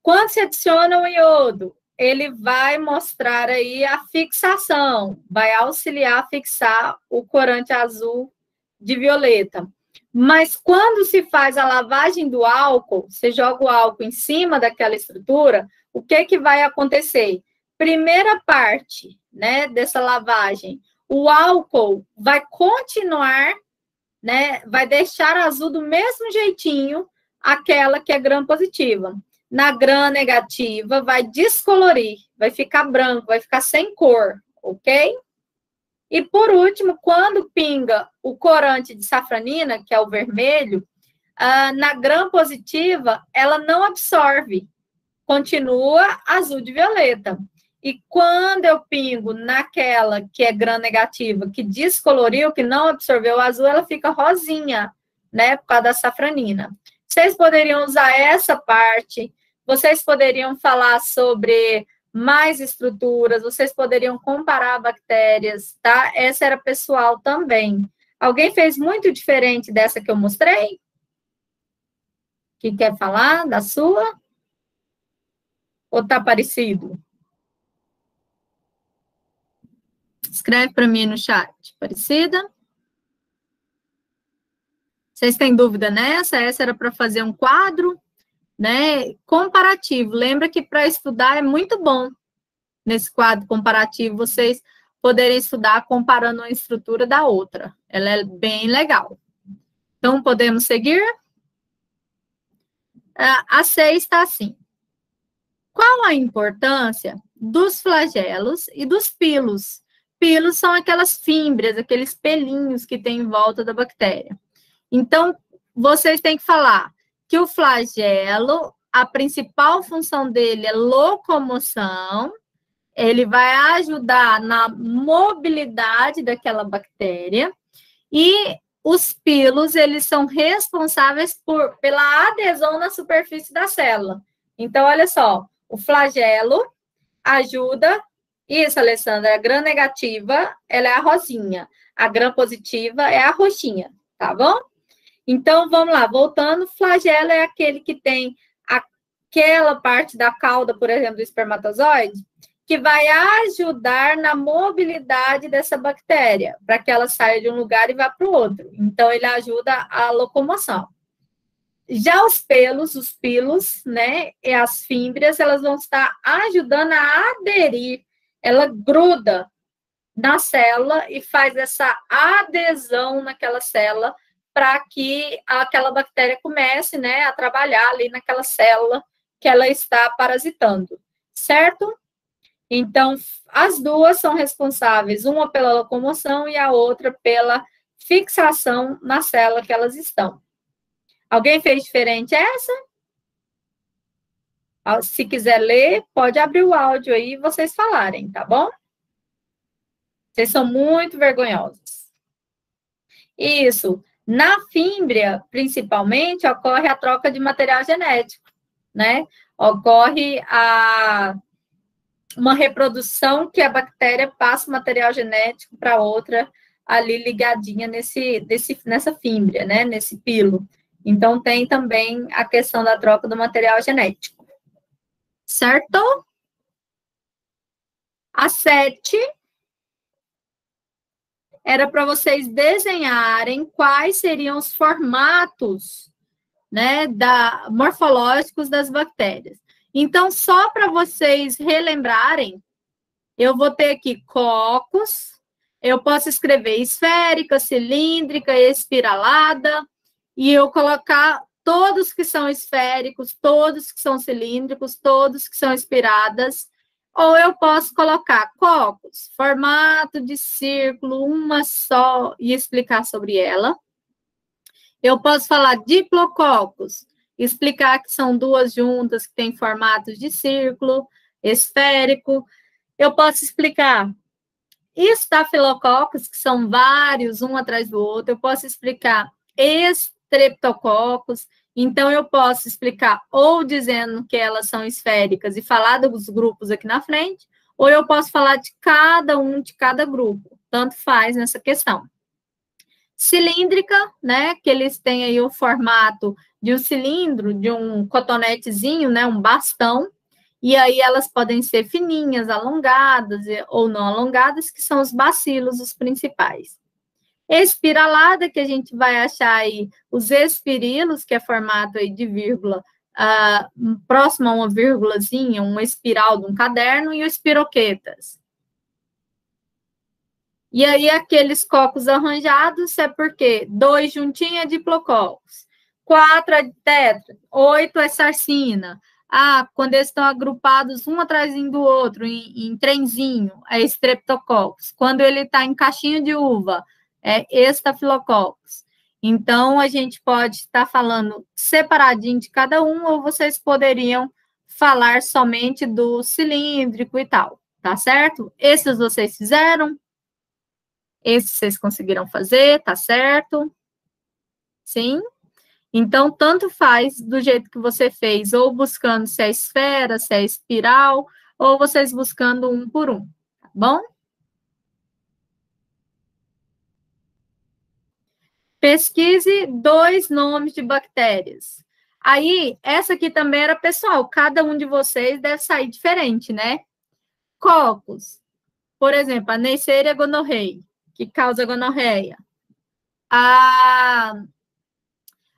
Speaker 1: Quando se adiciona o iodo, ele vai mostrar aí a fixação, vai auxiliar a fixar o corante azul de violeta. Mas quando se faz a lavagem do álcool, você joga o álcool em cima daquela estrutura, o que que vai acontecer? Primeira parte, né, dessa lavagem, o álcool vai continuar, né, vai deixar azul do mesmo jeitinho aquela que é gram-positiva. Na gram-negativa, vai descolorir, vai ficar branco, vai ficar sem cor, ok? E, por último, quando pinga o corante de safranina, que é o vermelho, na gram-positiva, ela não absorve, continua azul de violeta. E quando eu pingo naquela que é gram-negativa, que descoloriu, que não absorveu o azul, ela fica rosinha, né, por causa da safranina. Vocês poderiam usar essa parte, vocês poderiam falar sobre mais estruturas, vocês poderiam comparar bactérias, tá? Essa era pessoal também. Alguém fez muito diferente dessa que eu mostrei? Que quer falar da sua? Ou tá parecido? Escreve para mim no chat. Parecida? Vocês têm dúvida nessa? Essa era para fazer um quadro, né, comparativo. Lembra que para estudar é muito bom nesse quadro comparativo vocês poderem estudar comparando uma estrutura da outra. Ela é bem legal. Então, podemos seguir? A 6 está assim. Qual a importância dos flagelos e dos pilos? Pilos são aquelas fímbrias, aqueles pelinhos que tem em volta da bactéria. Então, vocês têm que falar que o flagelo, a principal função dele é locomoção, ele vai ajudar na mobilidade daquela bactéria, e os pilos, eles são responsáveis pela adesão na superfície da célula. Então, olha só, o flagelo ajuda, isso, Alessandra, a gram-negativa, ela é a rosinha, a gram-positiva é a roxinha, tá bom? Então, vamos lá, voltando, flagelo é aquele que tem aquela parte da cauda, por exemplo, do espermatozoide, que vai ajudar na mobilidade dessa bactéria, para que ela saia de um lugar e vá para o outro. Então, ele ajuda a locomoção. Já os pilos, né, e as fímbrias, elas vão estar ajudando a aderir, ela gruda na célula e faz essa adesão naquela célula, para que aquela bactéria comece, né, a trabalhar ali naquela célula que ela está parasitando, certo? Então, as duas são responsáveis, uma pela locomoção e a outra pela fixação na célula que elas estão. Alguém fez diferente essa? Se quiser ler, pode abrir o áudio aí e vocês falarem, tá bom? Vocês são muito vergonhosos. Isso. Na fímbria, principalmente, ocorre a troca de material genético. né? Ocorre uma reprodução que a bactéria passa o material genético para outra ali ligadinha nessa fímbria, né? Nesse pilo. Então, tem também a questão da troca do material genético. Certo? A 7 era para vocês desenharem quais seriam os formatos, né, morfológicos das bactérias. Então, só para vocês relembrarem, eu vou ter aqui cocos, eu posso escrever esférica, cilíndrica, espiralada, e eu colocar todos que são esféricos, todos que são cilíndricos, todos que são espiradas, ou eu posso colocar cocos, formato de círculo, uma só, e explicar sobre ela. Eu posso falar diplococos, explicar que são duas juntas que têm formatos de círculo, esférico. Eu posso explicar estafilococos, que são vários, um atrás do outro. Eu posso explicar estreptococos. Então, eu posso explicar ou dizendo que elas são esféricas e falar dos grupos aqui na frente, ou eu posso falar de cada um de cada grupo. Tanto faz nessa questão. Cilíndrica, né, que eles têm aí o formato de um cilindro, de um cotonetezinho, né, um bastão, e aí elas podem ser fininhas, alongadas ou não alongadas, que são os bacilos, os principais. Espiralada, que a gente vai achar aí os espirilos, que é formato aí de vírgula, próximo a uma vírgulazinha, uma espiral de um caderno, e os espiroquetas. E aí, aqueles cocos arranjados é porque 2 juntinhos é diplococos, 4 é tetra, 8 é sarcina. Quando eles estão agrupados um atrás do outro, em trenzinho, é estreptococos. Quando ele está em caixinha de uva, é estafilococos. Então, a gente pode estar falando separadinho de cada um, ou vocês poderiam falar somente do cilíndrico e tal, tá certo? Esses vocês fizeram? Esse vocês conseguiram fazer, tá certo? Sim? Então, tanto faz do jeito que você fez, ou buscando se é esfera, se é espiral, ou vocês buscando um por um, tá bom? Pesquise 2 nomes de bactérias. Aí, essa aqui também era pessoal, cada um de vocês deve sair diferente, né? Cocos, por exemplo, a Neisseria gonorrhea, que causa gonorreia.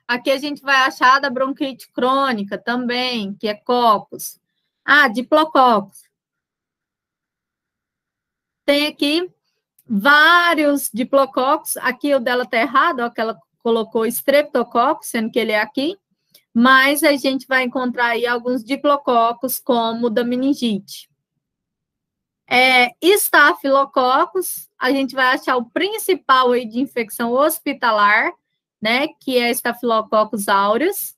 Speaker 1: Aqui a gente vai achar da bronquite crônica também, que é cocos. Diplococos. Tem aqui vários diplococos. Aqui o dela está errado, ó, que ela colocou streptococcus, sendo que ele é aqui. Mas a gente vai encontrar aí alguns diplococos, como o da meningite. Estafilococcus, a gente vai achar o principal aí de infecção hospitalar, né, que é Staphylococcus aureus,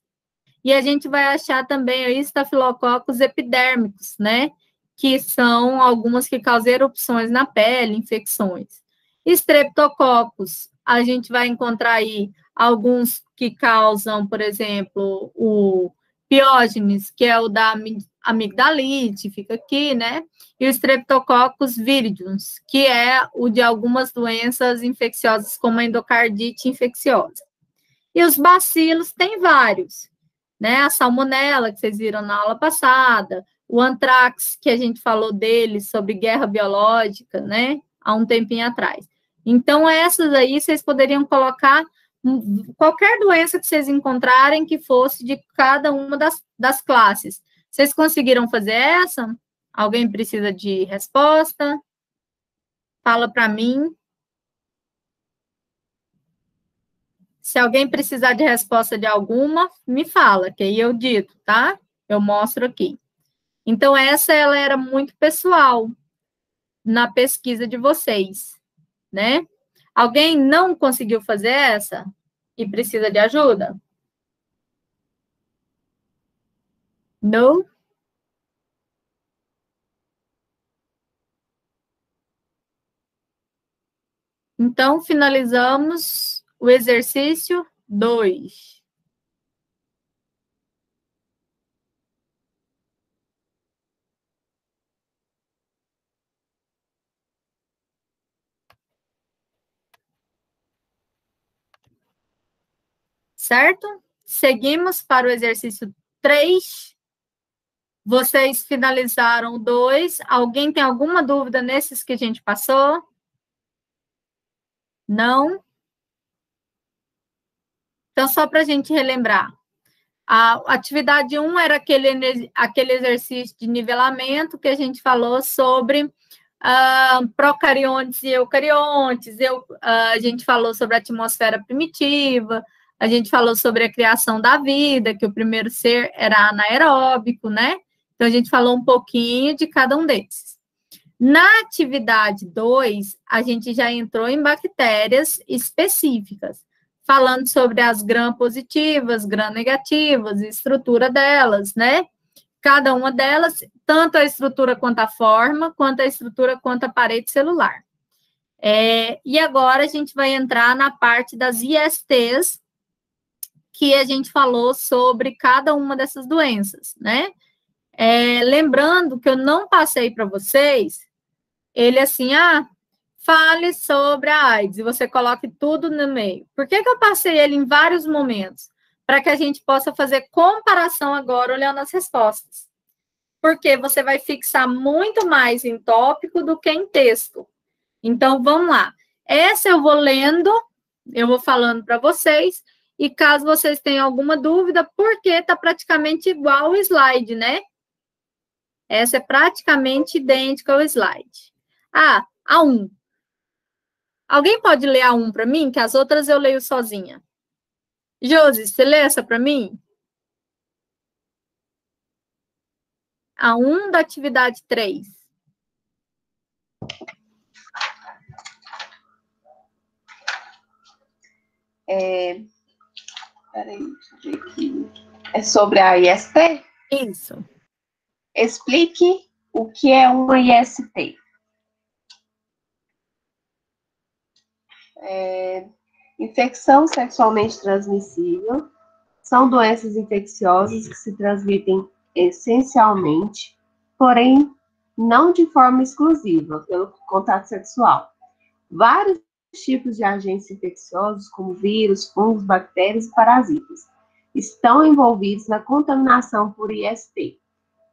Speaker 1: e a gente vai achar também aí Staphylococcus epidérmicos, né, que são algumas que causam erupções na pele, infecções. Streptococcus, a gente vai encontrar aí alguns que causam, por exemplo, o Piógenes, que é o da amigdalite, fica aqui, né, e o Streptococcus viridans, que é o de algumas doenças infecciosas, como a endocardite infecciosa. E os bacilos tem vários, né? A salmonela, que vocês viram na aula passada, o antrax, que a gente falou dele, sobre guerra biológica, né? Há um tempinho atrás. Então, essas aí, vocês poderiam colocar qualquer doença que vocês encontrarem que fosse de cada uma das classes. Vocês conseguiram fazer essa? Alguém precisa de resposta? Fala para mim. Se alguém precisar de resposta de alguma, me fala, que aí eu dito, tá? Eu mostro aqui. Então, ela era muito pessoal na pesquisa de vocês, né? Alguém não conseguiu fazer essa e precisa de ajuda? Não? Então, finalizamos o exercício 2. certo? Seguimos para o exercício 3. Vocês finalizaram 2. Alguém tem alguma dúvida nesses que a gente passou? Não? Então, só para a gente relembrar. A atividade 1 era aquele exercício de nivelamento que a gente falou sobre procariontes e eucariontes. A gente falou sobre a atmosfera primitiva, a gente falou sobre a criação da vida, que o primeiro ser era anaeróbico, né? Então, a gente falou um pouquinho de cada um desses. Na atividade 2, a gente já entrou em bactérias específicas, falando sobre as gram-positivas, gram-negativas, estrutura delas, né? Cada uma delas, tanto a estrutura quanto a forma, quanto a estrutura quanto a parede celular. E agora a gente vai entrar na parte das ISTs, que a gente falou sobre cada uma dessas doenças, né? Lembrando que eu não passei para vocês, ele assim, fale sobre a AIDS, e você coloque tudo no meio. Por que eu passei ele em vários momentos? Para que a gente possa fazer comparação agora, olhando as respostas. Porque você vai fixar muito mais em tópico do que em texto. Então, vamos lá. Essa eu vou lendo, eu vou falando para vocês, e caso vocês tenham alguma dúvida, porque está praticamente igual o slide, né? Essa é praticamente idêntica ao slide. A 1. Alguém pode ler a 1 para mim? Que as outras eu leio sozinha. Josi, você lê essa para mim? A 1 da atividade 3.
Speaker 8: Peraí, deixa eu ver aqui. É sobre a IST?
Speaker 1: Isso.
Speaker 8: Explique o que é uma IST. Infecção sexualmente transmissível são doenças infecciosas que se transmitem essencialmente, porém não de forma exclusiva, pelo contato sexual. Vários tipos de agentes infecciosos, como vírus, fungos, bactérias e parasitas, estão envolvidos na contaminação por IST,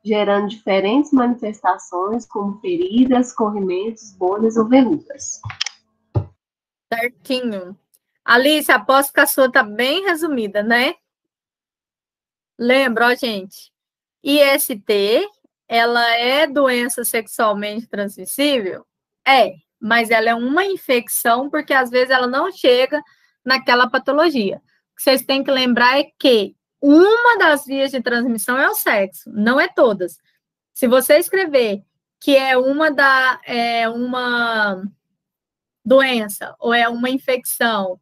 Speaker 8: gerando diferentes manifestações, como feridas, corrimentos, bolhas ou verrugas.
Speaker 1: Certinho. Alice, aposto que a sua está bem resumida, né? Lembra, ó, gente? IST, ela é doença sexualmente transmissível? Mas ela é uma infecção, porque às vezes ela não chega naquela patologia. O que vocês têm que lembrar é que uma das vias de transmissão é o sexo, não é todas. Se você escrever que é uma doença ou é uma infecção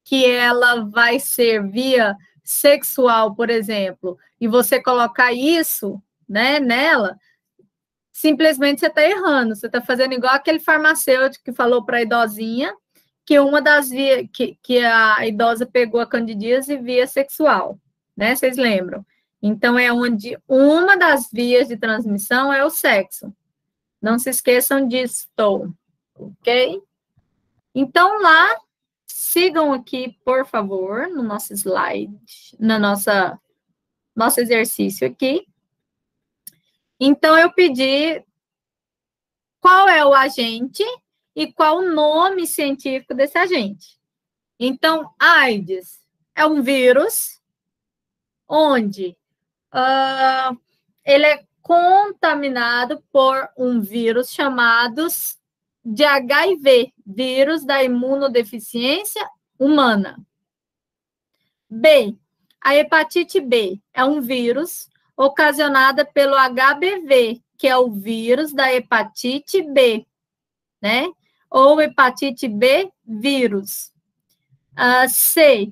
Speaker 1: que ela vai ser via sexual, por exemplo, e você colocar isso, né, nela, simplesmente você está errando, você está fazendo igual aquele farmacêutico que falou para a idosinha que uma das vias, que a idosa pegou a candidíase via sexual, né, vocês lembram? Então, é onde uma das vias de transmissão é o sexo. Não se esqueçam disso, ok? Então, lá, sigam aqui, por favor, no nosso slide, no nosso exercício aqui. Então, eu pedi qual é o agente e qual o nome científico desse agente. Então, AIDS é um vírus onde ele é contaminado por um vírus chamado de HIV, vírus da imunodeficiência humana. B, a hepatite B é um vírus ocasionada pelo HBV, que é o vírus da hepatite B, né? Ou hepatite B vírus. C,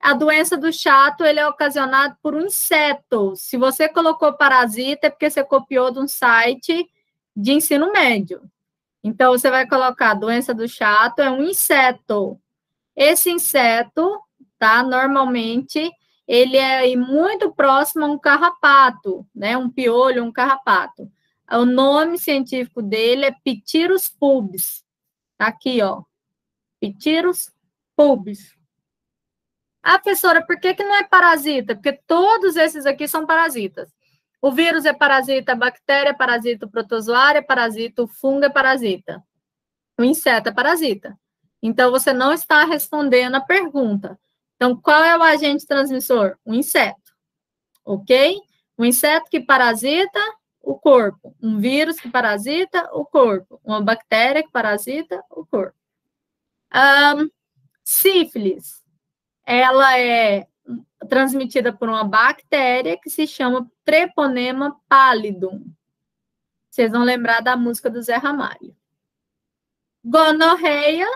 Speaker 1: a doença do chato, ele é ocasionado por um inseto. Se você colocou parasita, é porque você copiou de um site de ensino médio. Então, você vai colocar a doença do chato, é um inseto. Esse inseto, tá? Normalmente, ele é muito próximo a um carrapato, né? Um piolho, um carrapato. O nome científico dele é Pithirus pubis. Tá aqui, ó. Pithirus pubis. Ah, professora, por que não é parasita? Porque todos esses aqui são parasitas. O vírus é parasita, a bactéria é parasita, o protozoário é parasita, o fungo é parasita. O inseto é parasita. Então, você não está respondendo a pergunta. Então, qual é o agente transmissor? O inseto. Ok? Um inseto que parasita o corpo. Um vírus que parasita o corpo. Uma bactéria que parasita o corpo. Sífilis. Ela é transmitida por uma bactéria que se chama Treponema pallidum. Vocês vão lembrar da música do Zé Ramalho. Gonorreia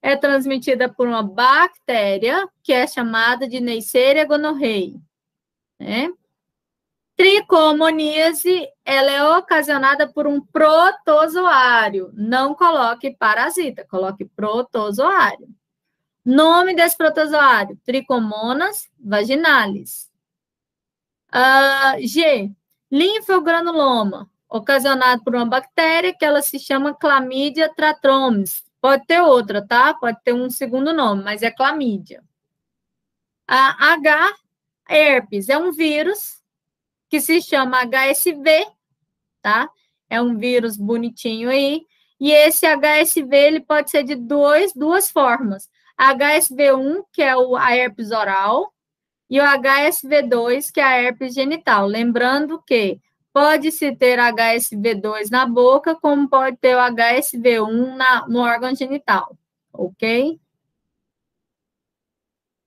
Speaker 1: é transmitida por uma bactéria que é chamada de Neisseria gonorrhoeae, né? Tricomoníase, ela é ocasionada por um protozoário. Não coloque parasita, coloque protozoário. Nome desse protozoário, Trichomonas vaginalis. G, linfogranuloma, ocasionado por uma bactéria que ela se chama Chlamydia trachomatis. Pode ter outra, tá? Pode ter um segundo nome, mas é clamídia. H, herpes, é um vírus que se chama HSV, tá? É um vírus bonitinho aí. E esse HSV, ele pode ser de duas formas. HSV1, que é a herpes oral, e o HSV2, que é a herpes genital. Lembrando que pode-se ter HSV2 na boca, como pode ter o HSV1 no órgão genital, ok?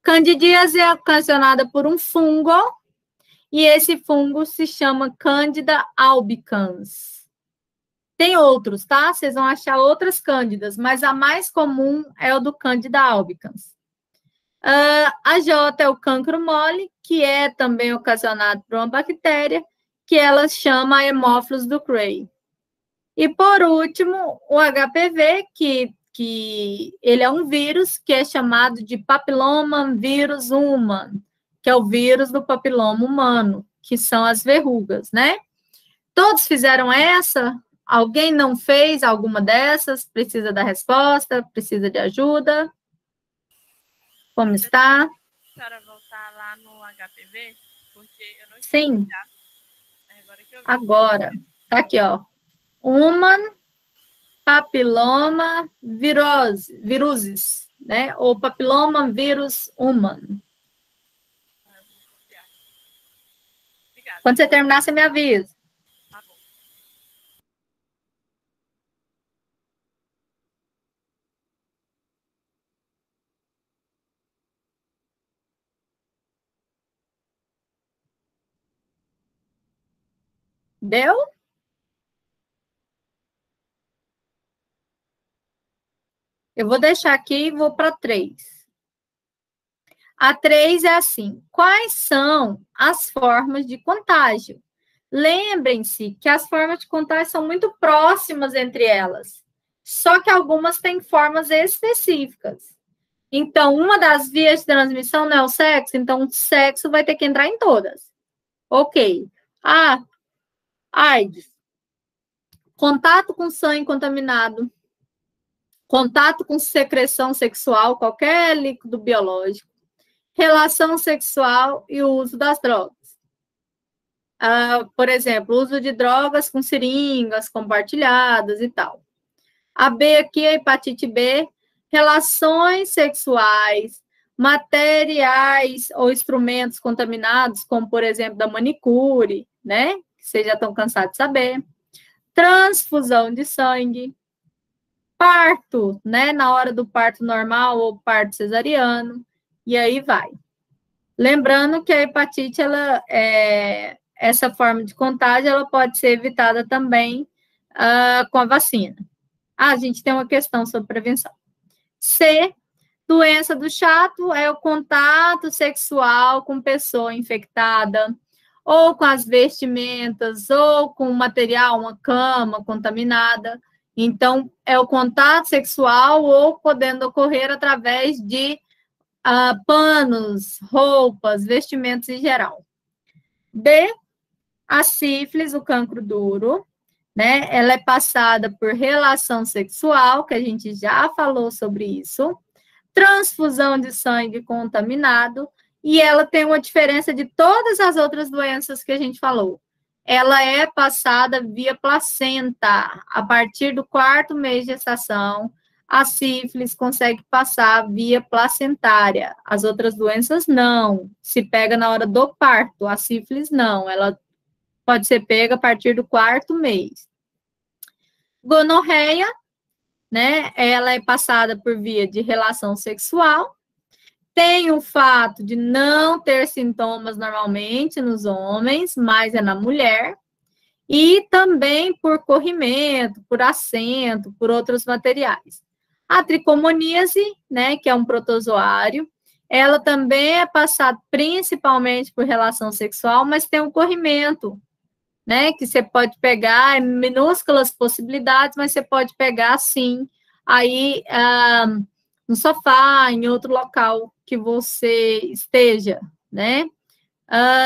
Speaker 1: Candidíase é ocasionada por um fungo, e esse fungo se chama Candida albicans. Tem outros, tá? Vocês vão achar outras cândidas, mas a mais comum é o do Candida albicans. A J é o cancro mole, que é também ocasionado por uma bactéria, que ela chama Haemophilus ducreyi. E, por último, o HPV, que ele é um vírus que é chamado de papilloma vírus human, que é o vírus do papiloma humano, que são as verrugas, né? Todos fizeram essa? Alguém não fez alguma dessas? Precisa da resposta? Precisa de ajuda? Como está?
Speaker 3: A senhora voltar lá no HPV? Porque eu não
Speaker 1: Sim.
Speaker 3: Agora.
Speaker 1: Tá aqui, ó. Human papilloma viruses, né? Ou papilloma vírus human.
Speaker 3: Obrigada.
Speaker 1: Quando você terminar, você me avisa.
Speaker 3: Tá bom.
Speaker 1: Deu? Eu vou deixar aqui e vou para 3. A 3 é assim: quais são as formas de contágio? Lembrem-se que as formas de contágio são muito próximas entre elas, só que algumas têm formas específicas. Então, uma das vias de transmissão não é o sexo, então o sexo vai ter que entrar em todas. Ok. AIDS. Contato com sangue contaminado. Contato com secreção sexual, qualquer líquido biológico. Relação sexual e o uso das drogas. Por exemplo, uso de drogas com seringas compartilhadas e tal. A B aqui é hepatite B, relações sexuais, materiais ou instrumentos contaminados, como, por exemplo, da manicure, né? Que vocês já estão cansados de saber. Transfusão de sangue. Parto, né? Na hora do parto normal ou parto cesariano. E aí vai. Lembrando que a hepatite, essa forma de contágio, ela pode ser evitada também com a vacina. A gente tem uma questão sobre prevenção. C, doença do chato é o contato sexual com pessoa infectada, ou com as vestimentas, ou com material, uma cama contaminada. Então, é o contato sexual ou podendo ocorrer através de panos, roupas, vestimentos em geral. D, a sífilis, o cancro duro, né? Ela é passada por relação sexual, que a gente já falou sobre isso. transfusão de sangue contaminado, e ela tem uma diferença de todas as outras doenças que a gente falou. Ela é passada via placenta. A partir do 4º mês de gestação, a sífilis consegue passar via placentária. As outras doenças, não. Se pega na hora do parto. A sífilis, não. Ela pode ser pega a partir do 4º mês. Gonorreia, né? Ela é passada por via de relação sexual. Tem o fato de não ter sintomas normalmente nos homens, mas é na mulher. E também por corrimento, por assento, por outros materiais. A tricomoníase, né, que é um protozoário, ela também é passada principalmente por relação sexual, mas tem um corrimento, né, que você pode pegar, minúsculas possibilidades, mas você pode pegar, sim, aí no sofá, em outro local que você esteja, né.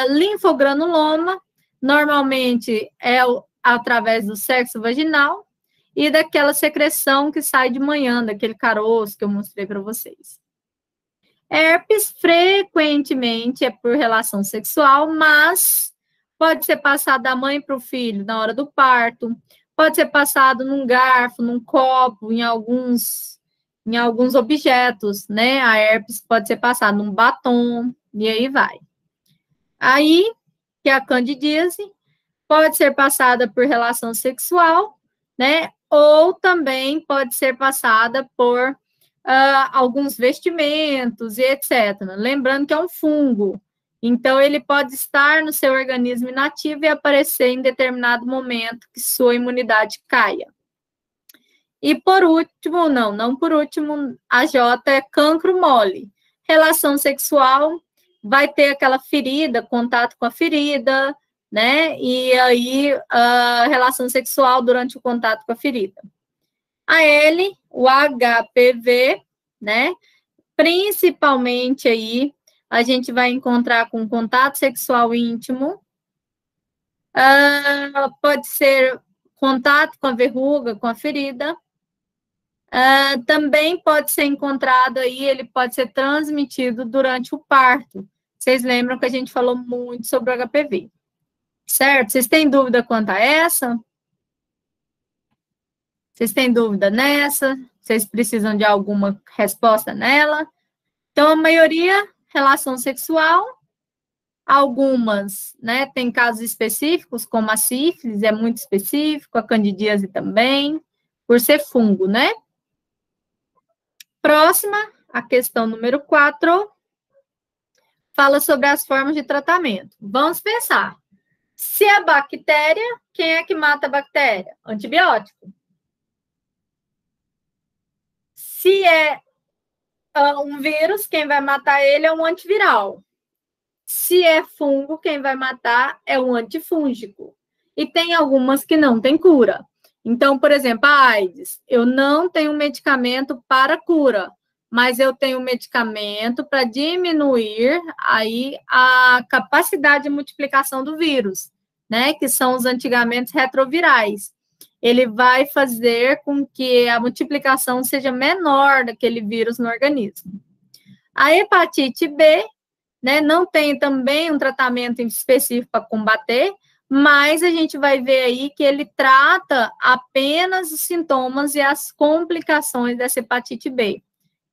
Speaker 1: Linfogranuloma, normalmente é através do sexo vaginal e daquela secreção que sai de manhã, daquele caroço que eu mostrei para vocês. Herpes, frequentemente, é por relação sexual, mas pode ser passado da mãe para o filho na hora do parto, pode ser passado num garfo, num copo, em alguns objetos, né? A herpes pode ser passada num batom, e aí vai. Aí, que é a candidíase, pode ser passada por relação sexual, né? Ou também pode ser passada por alguns vestimentos e etc. Lembrando que é um fungo, então ele pode estar no seu organismo inativo e aparecer em determinado momento que sua imunidade caia. E por último, não por último, a J é cancro mole. Relação sexual, vai ter aquela ferida, contato com a ferida, né? E aí, relação sexual durante o contato com a ferida. A L, o HPV, né? Principalmente aí, a gente vai encontrar com contato sexual íntimo. Pode ser contato com a verruga, com a ferida. Também pode ser encontrado aí, ele pode ser transmitido durante o parto. Vocês lembram que a gente falou muito sobre o HPV, certo? Vocês têm dúvida quanto a essa? Vocês têm dúvida nessa? Vocês precisam de alguma resposta nela? Então, a maioria, relação sexual. Algumas, né, tem casos específicos, como a sífilis, é muito específico, a candidíase também, por ser fungo, né? Próxima, a questão número 4, fala sobre as formas de tratamento. Vamos pensar. Se é bactéria, quem é que mata a bactéria? Antibiótico. Se é um vírus, quem vai matar ele é um antiviral. Se é fungo, quem vai matar é um antifúngico. E tem algumas que não têm cura. Então, por exemplo, a AIDS, eu não tenho medicamento para cura, mas eu tenho medicamento para diminuir aí a capacidade de multiplicação do vírus, né? Que são os antigamente retrovirais. Ele vai fazer com que a multiplicação seja menor daquele vírus no organismo. A hepatite B, né, não tem também um tratamento específico para combater, mas a gente vai ver aí que ele trata apenas os sintomas e as complicações dessa hepatite B,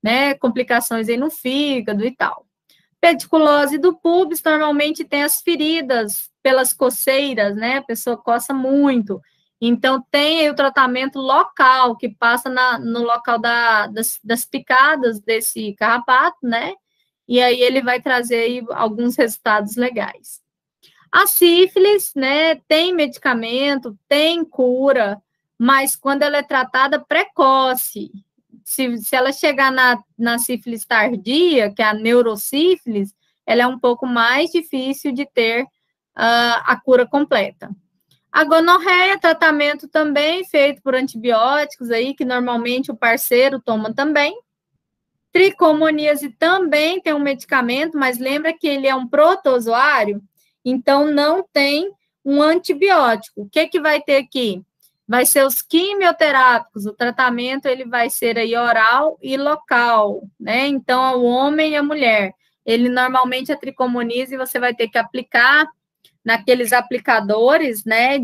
Speaker 1: né, complicações aí no fígado e tal. Pediculose do pubis normalmente tem as feridas pelas coceiras, né, a pessoa coça muito, então tem aí o tratamento local, que passa no local das picadas desse carrapato, né, e aí ele vai trazer aí alguns resultados legais. A sífilis, né, tem medicamento, tem cura, mas quando ela é tratada precoce, se ela chegar na sífilis tardia, que é a neurosífilis, ela é um pouco mais difícil de ter a cura completa. A gonorreia, tratamento também feito por antibióticos aí, que normalmente o parceiro toma também. Tricomoníase também tem um medicamento, mas lembra que ele é um protozoário, então não tem um antibiótico. O que vai ter aqui? vai ser os quimioterápicos. O tratamento ele vai ser aí oral e local, né? Então, o homem e a mulher. Ele normalmente é tricomoniza e você vai ter que aplicar naqueles aplicadores, né,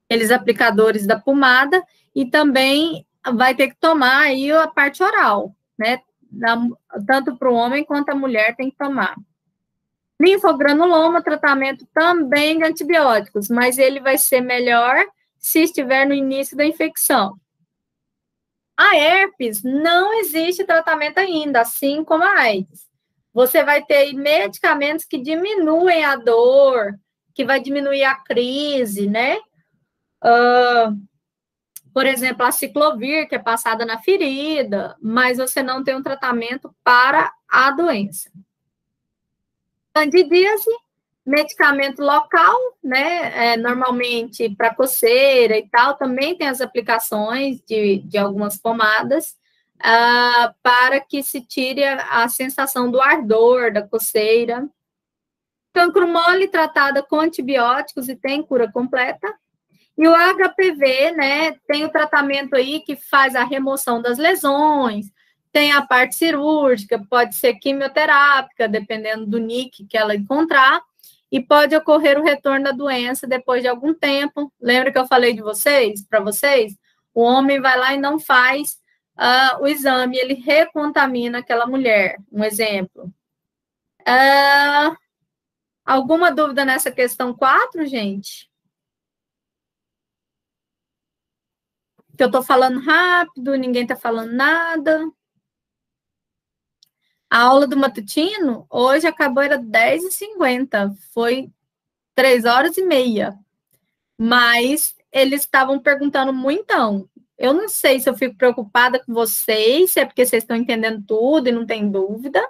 Speaker 1: aqueles aplicadores da pomada, e também vai ter que tomar aí a parte oral, né, tanto para o homem quanto a mulher tem que tomar. Linfogranuloma, tratamento também de antibióticos, mas ele vai ser melhor se estiver no início da infecção. A herpes, não existe tratamento ainda, assim como a AIDS. Você vai ter medicamentos que diminuem a dor, que vai diminuir a crise, né? Por exemplo, a ciclovir, que é passada na ferida, mas você não tem um tratamento para a doença. Candidíase, medicamento local, né? Normalmente para coceira e tal, também tem as aplicações de algumas pomadas, para que se tire a sensação do ardor, da coceira. Cancro mole, tratada com antibióticos e tem cura completa. E o HPV, né, tem o tratamento aí que faz a remoção das lesões, tem a parte cirúrgica, pode ser quimioterápica, dependendo do NIC que ela encontrar, e pode ocorrer o retorno da doença depois de algum tempo. Lembra que eu falei para vocês? O homem vai lá e não faz o exame, ele recontamina aquela mulher. Um exemplo. Alguma dúvida nessa questão 4, gente? Que eu estou falando rápido, ninguém está falando nada. A aula do matutino, hoje acabou, era 10h50, foi 3h30. Mas eles estavam perguntando muitão. Eu não sei se eu fico preocupada com vocês, se é porque vocês estão entendendo tudo e não tem dúvida,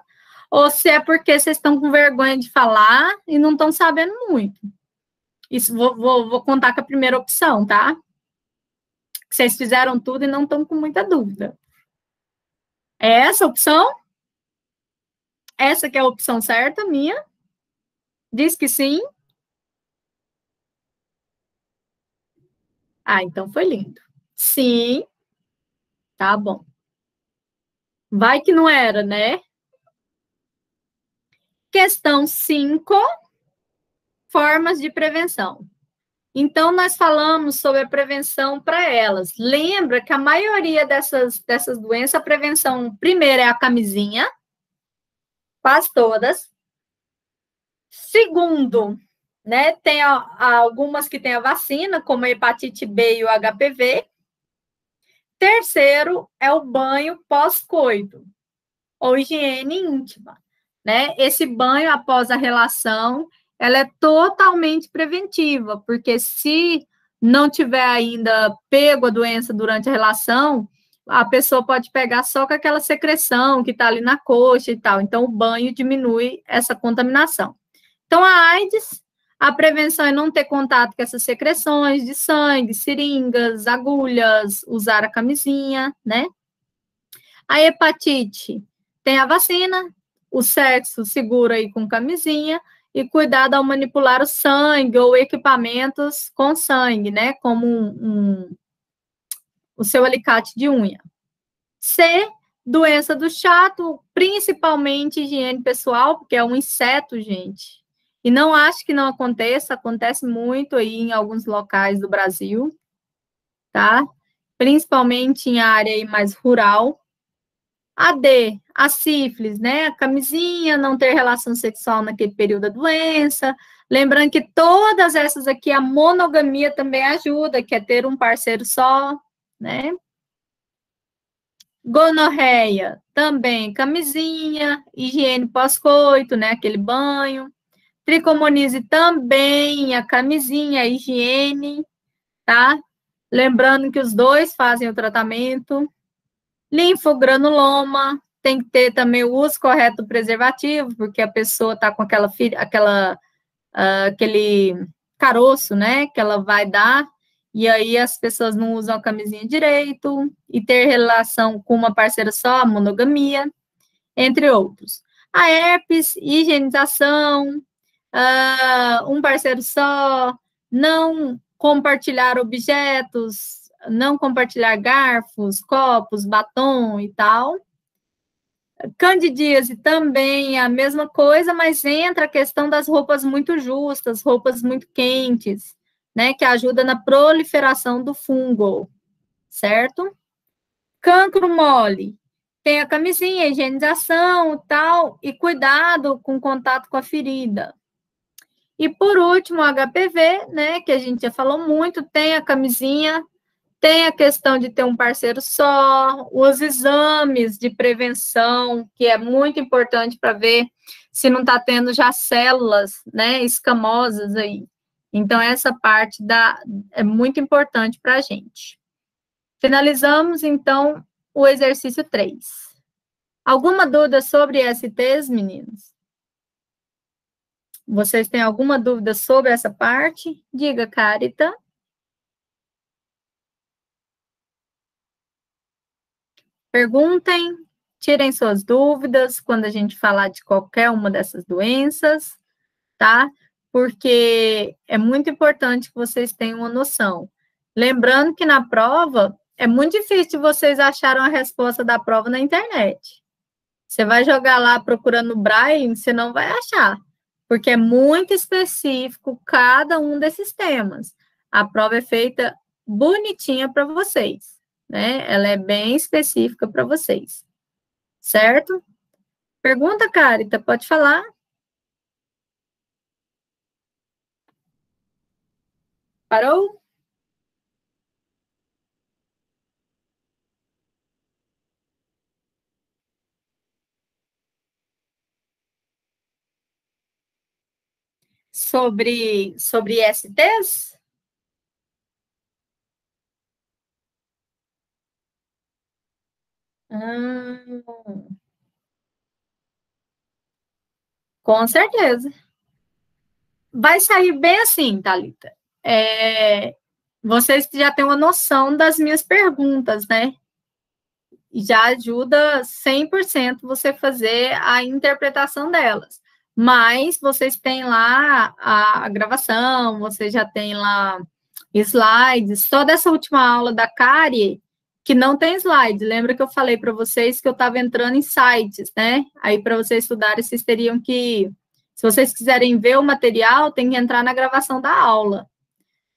Speaker 1: ou se é porque vocês estão com vergonha de falar e não estão sabendo muito. Isso vou contar com a primeira opção, tá? Vocês fizeram tudo e não estão com muita dúvida. É essa a opção? Essa que é a opção certa, minha? Diz que sim. Então foi lindo. Sim. Tá bom. Vai que não era, né? Questão 5. Formas de prevenção. Então, nós falamos sobre a prevenção para elas. Lembra que a maioria dessas doenças, a prevenção, primeiro, é a camisinha, quase todas. Segundo, né, tem algumas que têm a vacina, como a hepatite B e o HPV. Terceiro, é o banho pós-coito, ou higiene íntima, né? Esse banho após a relação, ela é totalmente preventiva, porque se não tiver ainda pego a doença durante a relação, a pessoa pode pegar só com aquela secreção que está ali na coxa e tal. Então, o banho diminui essa contaminação. Então, a AIDS, a prevenção é não ter contato com essas secreções de sangue, seringas, agulhas, usar a camisinha, né? A hepatite tem a vacina, o sexo seguro aí com camisinha, e cuidado ao manipular o sangue ou equipamentos com sangue, né? Como o seu alicate de unha. C, doença do chato, principalmente higiene pessoal, porque é um inseto, gente. E não acho que não aconteça, acontece muito aí em alguns locais do Brasil, tá? Principalmente em área aí mais rural. A D, a sífilis, né? A camisinha, não ter relação sexual naquele período da doença. Lembrando que todas essas aqui, a monogamia também ajuda, que é ter um parceiro só, né? Gonorreia, também camisinha, higiene pós-coito, né? Aquele banho. Tricomoniase também, a camisinha, a higiene, tá? Lembrando que os dois fazem o tratamento. Linfogranuloma, tem que ter também o uso correto do preservativo, porque a pessoa está com aquele caroço, né, que ela vai dar, e aí as pessoas não usam a camisinha direito, e ter relação com uma parceira só, a monogamia, entre outros. A herpes, higienização, um parceiro só, não compartilhar objetos, não compartilhar garfos, copos, batom e tal. Candidíase também é a mesma coisa, mas entra a questão das roupas muito justas, roupas muito quentes, né, que ajuda na proliferação do fungo, certo? Cancro mole, tem a camisinha, a higienização e tal, e cuidado com o contato com a ferida. E por último, o HPV, né, que a gente já falou muito, tem a camisinha, tem a questão de ter um parceiro só, os exames de prevenção, que é muito importante para ver se não está tendo já células, né, escamosas aí. Então, essa parte é muito importante para a gente. Finalizamos, então, o exercício 3. Alguma dúvida sobre STs, meninos? Vocês têm alguma dúvida sobre essa parte? Diga, Carita. Perguntem, tirem suas dúvidas quando a gente falar de qualquer uma dessas doenças, tá? Porque é muito importante que vocês tenham uma noção. Lembrando que na prova, é muito difícil vocês acharem a resposta da prova na internet. Você vai jogar lá procurando o Braille, você não vai achar, porque é muito específico cada um desses temas. A prova é feita bonitinha para vocês, né? Ela é bem específica para vocês, certo? Pergunta, Carita, pode falar? Parou? Sobre STs? Com certeza. Vai sair bem assim, Thalita. Vocês já têm uma noção das minhas perguntas, né? Já ajuda 100% você fazer a interpretação delas. Mas vocês têm lá a gravação, vocês já têm lá slides. Só dessa última aula da Kari, que não tem slide. Lembra que eu falei para vocês que eu estava entrando em sites, né? Aí, para vocês estudarem, vocês teriam que... Se vocês quiserem ver o material, tem que entrar na gravação da aula.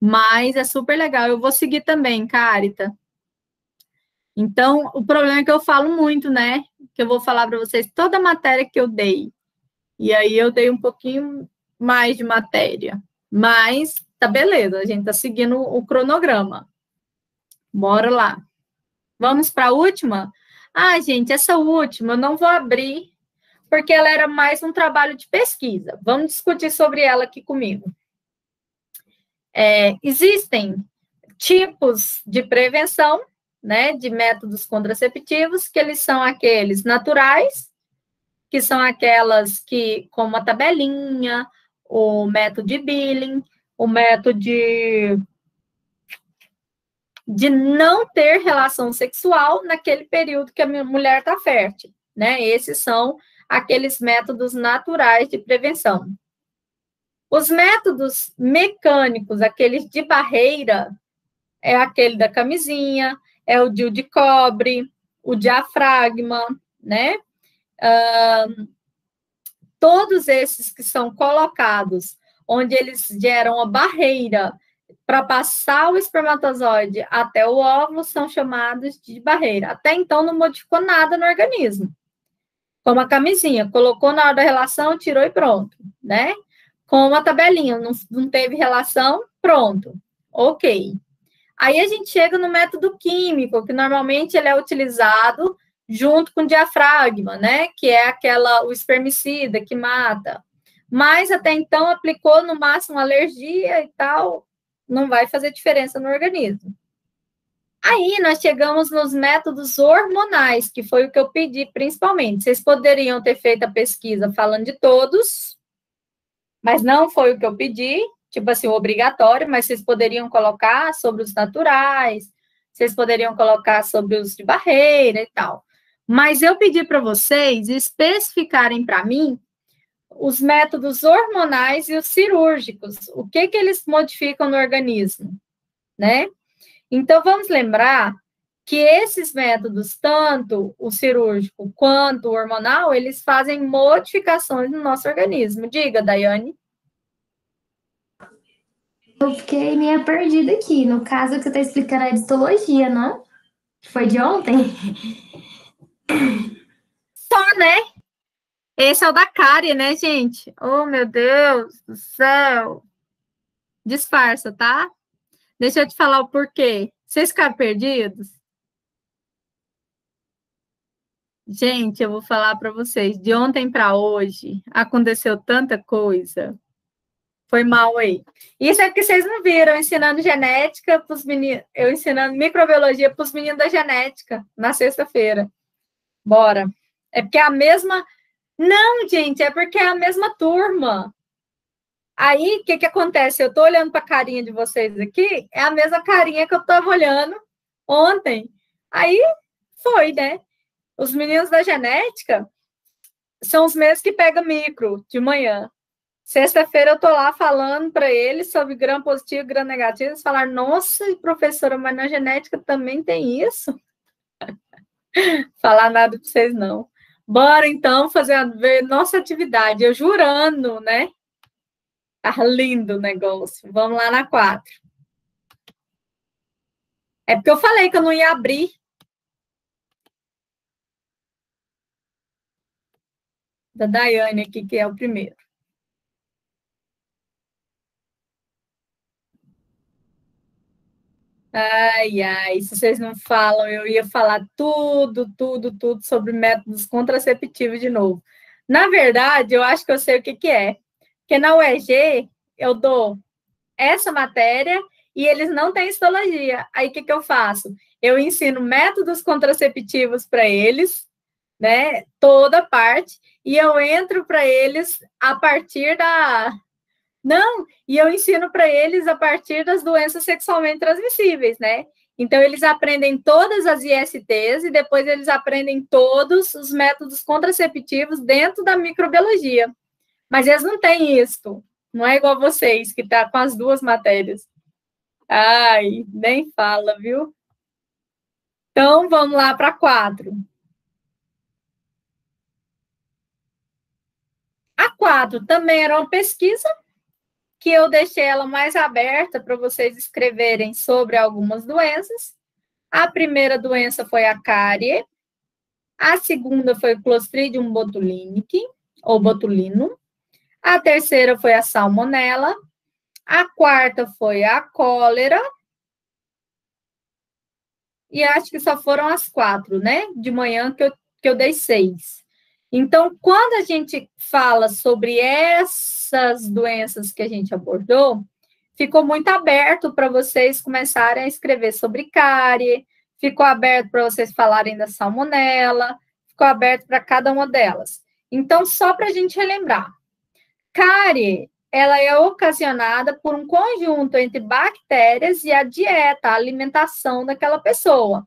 Speaker 1: Mas é super legal. Eu vou seguir também, Carita. Então, o problema é que eu falo muito, né? Que eu vou falar para vocês toda a matéria que eu dei. E aí eu dei um pouquinho mais de matéria. Mas tá beleza, a gente tá seguindo o cronograma. Bora lá. Vamos para a última? Ah, gente, essa última eu não vou abrir, porque ela era mais um trabalho de pesquisa. Vamos discutir sobre ela aqui comigo. Existem tipos de prevenção, né, de métodos contraceptivos, que eles são aqueles naturais, que são aquelas que, como a tabelinha, o método de Billing, o método de não ter relação sexual naquele período que a minha mulher está fértil, né? Esses são aqueles métodos naturais de prevenção. Os métodos mecânicos, aqueles de barreira, é aquele da camisinha, é o DIU de cobre, o diafragma, né? Todos esses que são colocados, onde eles geram a barreira para passar o espermatozoide até o óvulo, são chamados de barreira. Até então não modificou nada no organismo. Como a camisinha, colocou na hora da relação, tirou e pronto, né? Como a tabelinha, não teve relação, pronto, ok. Aí a gente chega no método químico, que normalmente ele é utilizado junto com o diafragma, né? Que é o espermicida que mata. Mas até então aplicou no máximo alergia e tal, não vai fazer diferença no organismo. Aí nós chegamos nos métodos hormonais, que foi o que eu pedi principalmente. Vocês poderiam ter feito a pesquisa falando de todos, mas não foi o que eu pedi, tipo assim, obrigatório, mas vocês poderiam colocar sobre os naturais, vocês poderiam colocar sobre os de barreira e tal. Mas eu pedi para vocês especificarem para mim os métodos hormonais e os cirúrgicos. O que eles modificam no organismo, né? Então, vamos lembrar que esses métodos, tanto o cirúrgico quanto o hormonal, eles fazem modificações no nosso organismo. Diga, Daiane.
Speaker 6: Eu fiquei meio perdida aqui. No caso, que você está explicando é de histologia, não? Foi de ontem?
Speaker 1: Só, né? Esse é o da cárie, né, gente? Oh, meu Deus do céu. Disfarça, tá? Deixa eu te falar o porquê. Vocês ficaram perdidos? Gente, eu vou falar para vocês. De ontem para hoje, aconteceu tanta coisa. Foi mal aí. Isso é porque vocês não viram, ensinando genética para os meninos. Eu ensinando microbiologia para os meninos da genética, na sexta-feira. Bora. É porque é a mesma... Não, gente, é porque é a mesma turma. Aí, o que acontece? Eu estou olhando para a carinha de vocês aqui, é a mesma carinha que eu estava olhando ontem. Aí, foi, né? Os meninos da genética são os mesmos que pegam micro de manhã. Sexta-feira eu estou lá falando para eles sobre gram positivo e gram negativo. Eles falaram, nossa, professora, mas na genética também tem isso? Falar nada para vocês, não. Bora, então, ver nossa atividade. Eu jurando, né? Tá lindo o negócio. Vamos lá na 4. É porque eu falei que eu não ia abrir. Da Daiane aqui, que é o primeiro. Ai, ai, se vocês não falam, eu ia falar tudo sobre métodos contraceptivos de novo. Na verdade, eu acho que eu sei o que é. Porque na UEG, eu dou essa matéria e eles não têm histologia. Aí, o que eu faço? Eu ensino métodos contraceptivos para eles, né? Toda parte, e eu entro para eles a partir da... Não, e eu ensino para eles a partir das doenças sexualmente transmissíveis, né? Então, eles aprendem todas as ISTs e depois eles aprendem todos os métodos contraceptivos dentro da microbiologia. Mas eles não têm isso. Não é igual vocês, que tá com as duas matérias. Ai, nem fala, viu? Então, vamos lá para 4. A 4 também era uma pesquisa que eu deixei ela mais aberta para vocês escreverem sobre algumas doenças. A primeira doença foi a cárie, a segunda foi o Clostridium botulinum, ou botulino, a terceira foi a salmonela, a quarta foi a cólera, e acho que só foram as 4, né? De manhã que eu dei 6. Então, quando a gente fala sobre essas doenças que a gente abordou, ficou muito aberto para vocês começarem a escrever sobre cárie, ficou aberto para vocês falarem da salmonela, ficou aberto para cada uma delas. Então, só para a gente relembrar, cárie, ela é ocasionada por um conjunto entre bactérias e a dieta, a alimentação daquela pessoa.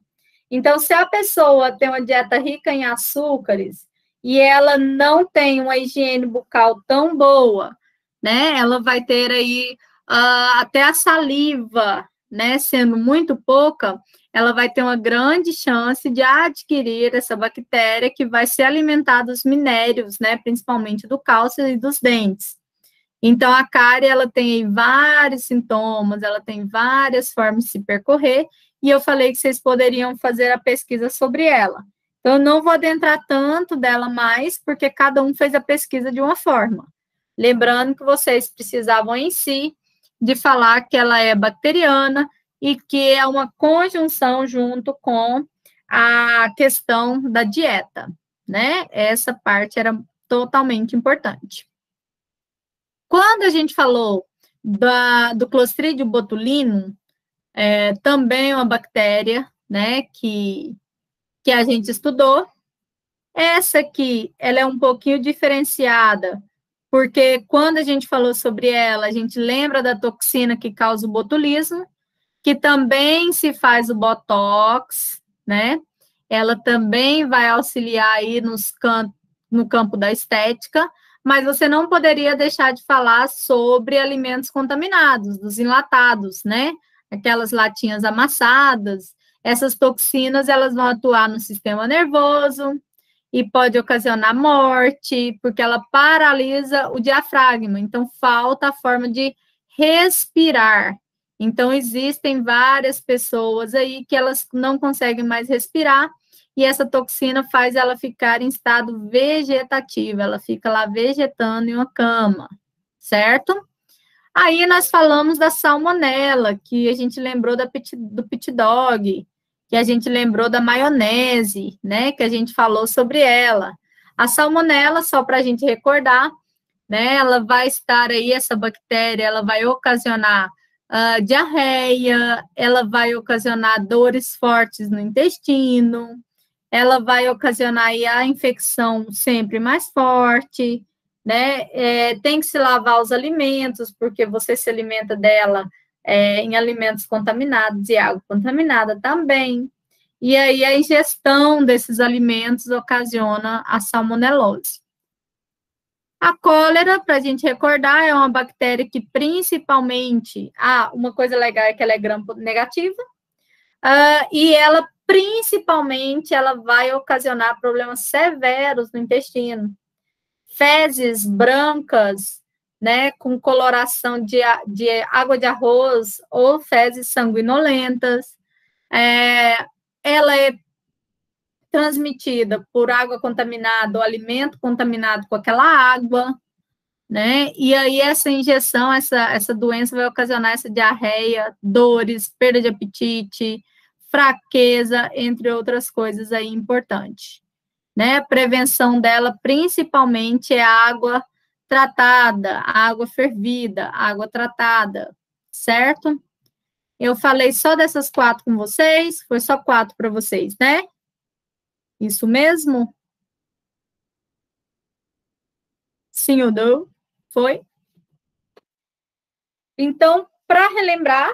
Speaker 1: Então, se a pessoa tem uma dieta rica em açúcares, e ela não tem uma higiene bucal tão boa, né? Ela vai ter aí até a saliva, né? Sendo muito pouca, ela vai ter uma grande chance de adquirir essa bactéria que vai se alimentar dos minérios, né? Principalmente do cálcio e dos dentes. Então, a cárie, ela tem vários sintomas, ela tem várias formas de se percorrer, e eu falei que vocês poderiam fazer a pesquisa sobre ela. Eu não vou adentrar tanto dela mais, porque cada um fez a pesquisa de uma forma. Lembrando que vocês precisavam em si de falar que ela é bacteriana e que é uma conjunção junto com a questão da dieta, né? Essa parte era totalmente importante. Quando a gente falou do Clostridium botulinum, também é uma bactéria, né, que a gente estudou. Essa aqui, ela é um pouquinho diferenciada, porque quando a gente falou sobre ela, a gente lembra da toxina que causa o botulismo, que também se faz o botox, né? Ela também vai auxiliar aí no campo da estética, mas você não poderia deixar de falar sobre alimentos contaminados, dos enlatados, né? Aquelas latinhas amassadas. Essas toxinas, elas vão atuar no sistema nervoso e pode ocasionar morte, porque ela paralisa o diafragma. Então, falta a forma de respirar. Então, existem várias pessoas aí que elas não conseguem mais respirar, e essa toxina faz ela ficar em estado vegetativo, ela fica lá vegetando em uma cama, certo? Aí nós falamos da salmonela, que a gente lembrou do pit dog, que a gente lembrou da maionese, né, que a gente falou sobre ela. A salmonela, só para a gente recordar, né, ela vai estar aí, essa bactéria, ela vai ocasionar diarreia, ela vai ocasionar dores fortes no intestino, ela vai ocasionar aí a infecção sempre mais forte, né? Tem que se lavar os alimentos, porque você se alimenta dela em alimentos contaminados e água contaminada também. E aí a ingestão desses alimentos ocasiona a salmonelose. A cólera, para a gente recordar, é uma bactéria que principalmente, uma coisa legal é que ela é gram-negativa, e ela principalmente ela vai ocasionar problemas severos no intestino. Fezes brancas, né, com coloração de água de arroz ou fezes sanguinolentas. Ela é transmitida por água contaminada ou alimento contaminado com aquela água, né? E aí essa injeção, essa doença vai ocasionar essa diarreia, dores, perda de apetite, fraqueza, entre outras coisas aí importantes, né? A prevenção dela, principalmente, é a água tratada, a água fervida, água tratada, certo? Eu falei só dessas 4 com vocês, foi só 4 para vocês, né? Isso mesmo? Sim ou não? Foi? Então, para relembrar,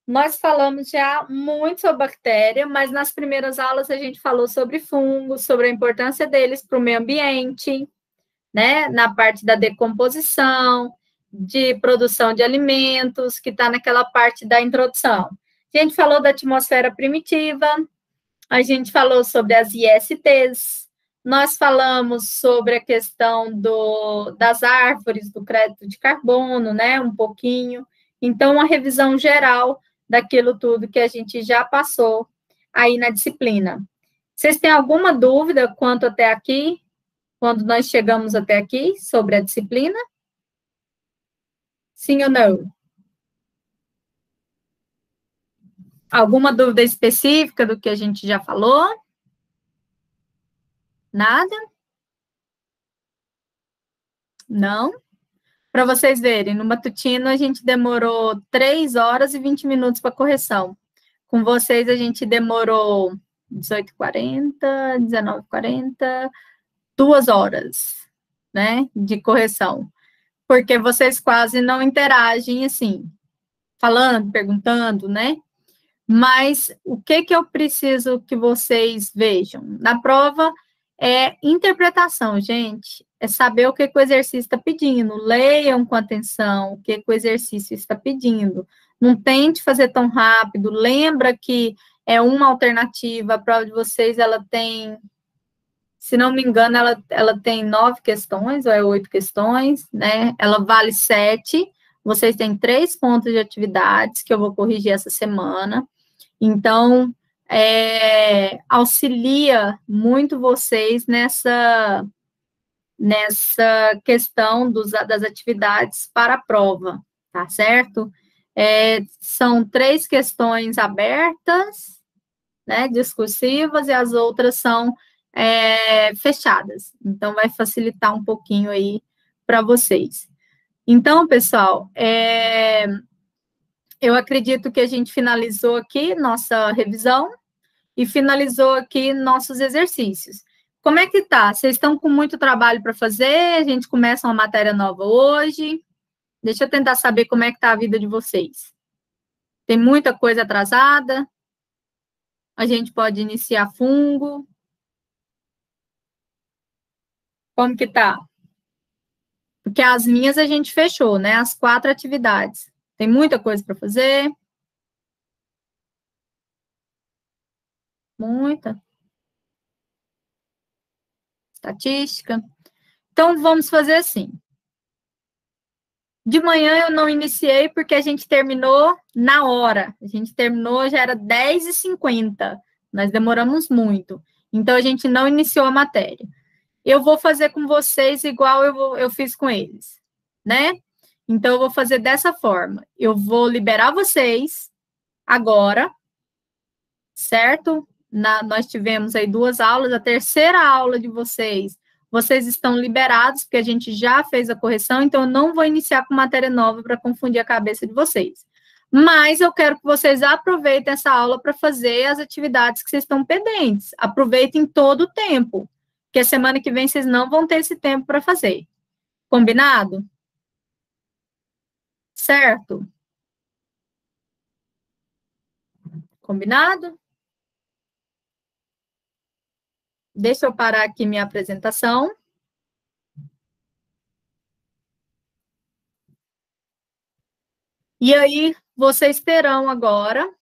Speaker 1: nós falamos já muito sobre bactéria, mas nas primeiras aulas a gente falou sobre fungos, sobre a importância deles para o meio ambiente, né? Na parte da decomposição, de produção de alimentos, que está naquela parte da introdução. A gente falou da atmosfera primitiva, a gente falou sobre as ISTs, nós falamos sobre a questão das árvores, do crédito de carbono, né? Um pouquinho. Então, uma revisão geral daquilo tudo que a gente já passou aí na disciplina. Vocês têm alguma dúvida quanto até aqui, quando nós chegamos até aqui, sobre a disciplina? Sim ou não? Alguma dúvida específica do que a gente já falou? Nada? Não? Para vocês verem, no matutino a gente demorou 3 horas e 20 minutos para correção. Com vocês a gente demorou 18h40, 19h40, 2 horas, né, de correção. Porque vocês quase não interagem, assim, falando, perguntando, né? Mas o que eu preciso que vocês vejam? Na prova é interpretação, gente. É saber o que o exercício está pedindo. Leiam com atenção o que o exercício está pedindo. Não tente fazer tão rápido. Lembra que é uma alternativa. A prova de vocês, ela tem, se não me engano, ela tem 9 questões, ou é 8 questões, né? Ela vale 7. Vocês têm 3 pontos de atividades que eu vou corrigir essa semana. Então, auxilia muito vocês nessa questão das atividades para a prova, tá certo? São 3 questões abertas, né, discursivas, e as outras são fechadas. Então, vai facilitar um pouquinho aí para vocês. Então, pessoal, eu acredito que a gente finalizou aqui nossa revisão e finalizou aqui nossos exercícios. Como é que tá? Vocês estão com muito trabalho para fazer? A gente começa uma matéria nova hoje. Deixa eu tentar saber como é que tá a vida de vocês. Tem muita coisa atrasada? A gente pode iniciar fungo? Como que tá? Porque as minhas a gente fechou, né? As 4 atividades. Tem muita coisa para fazer. Muita. Estatística. Então, vamos fazer assim. De manhã eu não iniciei porque a gente terminou na hora. A gente terminou, já era 10h50. Nós demoramos muito. Então, a gente não iniciou a matéria. Eu vou fazer com vocês igual eu fiz com eles, né? Então, eu vou fazer dessa forma. Eu vou liberar vocês agora, certo? Nós tivemos aí 2 aulas. A terceira aula de vocês estão liberados, porque a gente já fez a correção, então eu não vou iniciar com matéria nova para confundir a cabeça de vocês. Mas eu quero que vocês aproveitem essa aula para fazer as atividades que vocês estão pendentes. Aproveitem todo o tempo, porque semana que vem vocês não vão ter esse tempo para fazer. Combinado? Certo? Combinado? Deixa eu parar aqui minha apresentação. E aí, vocês terão agora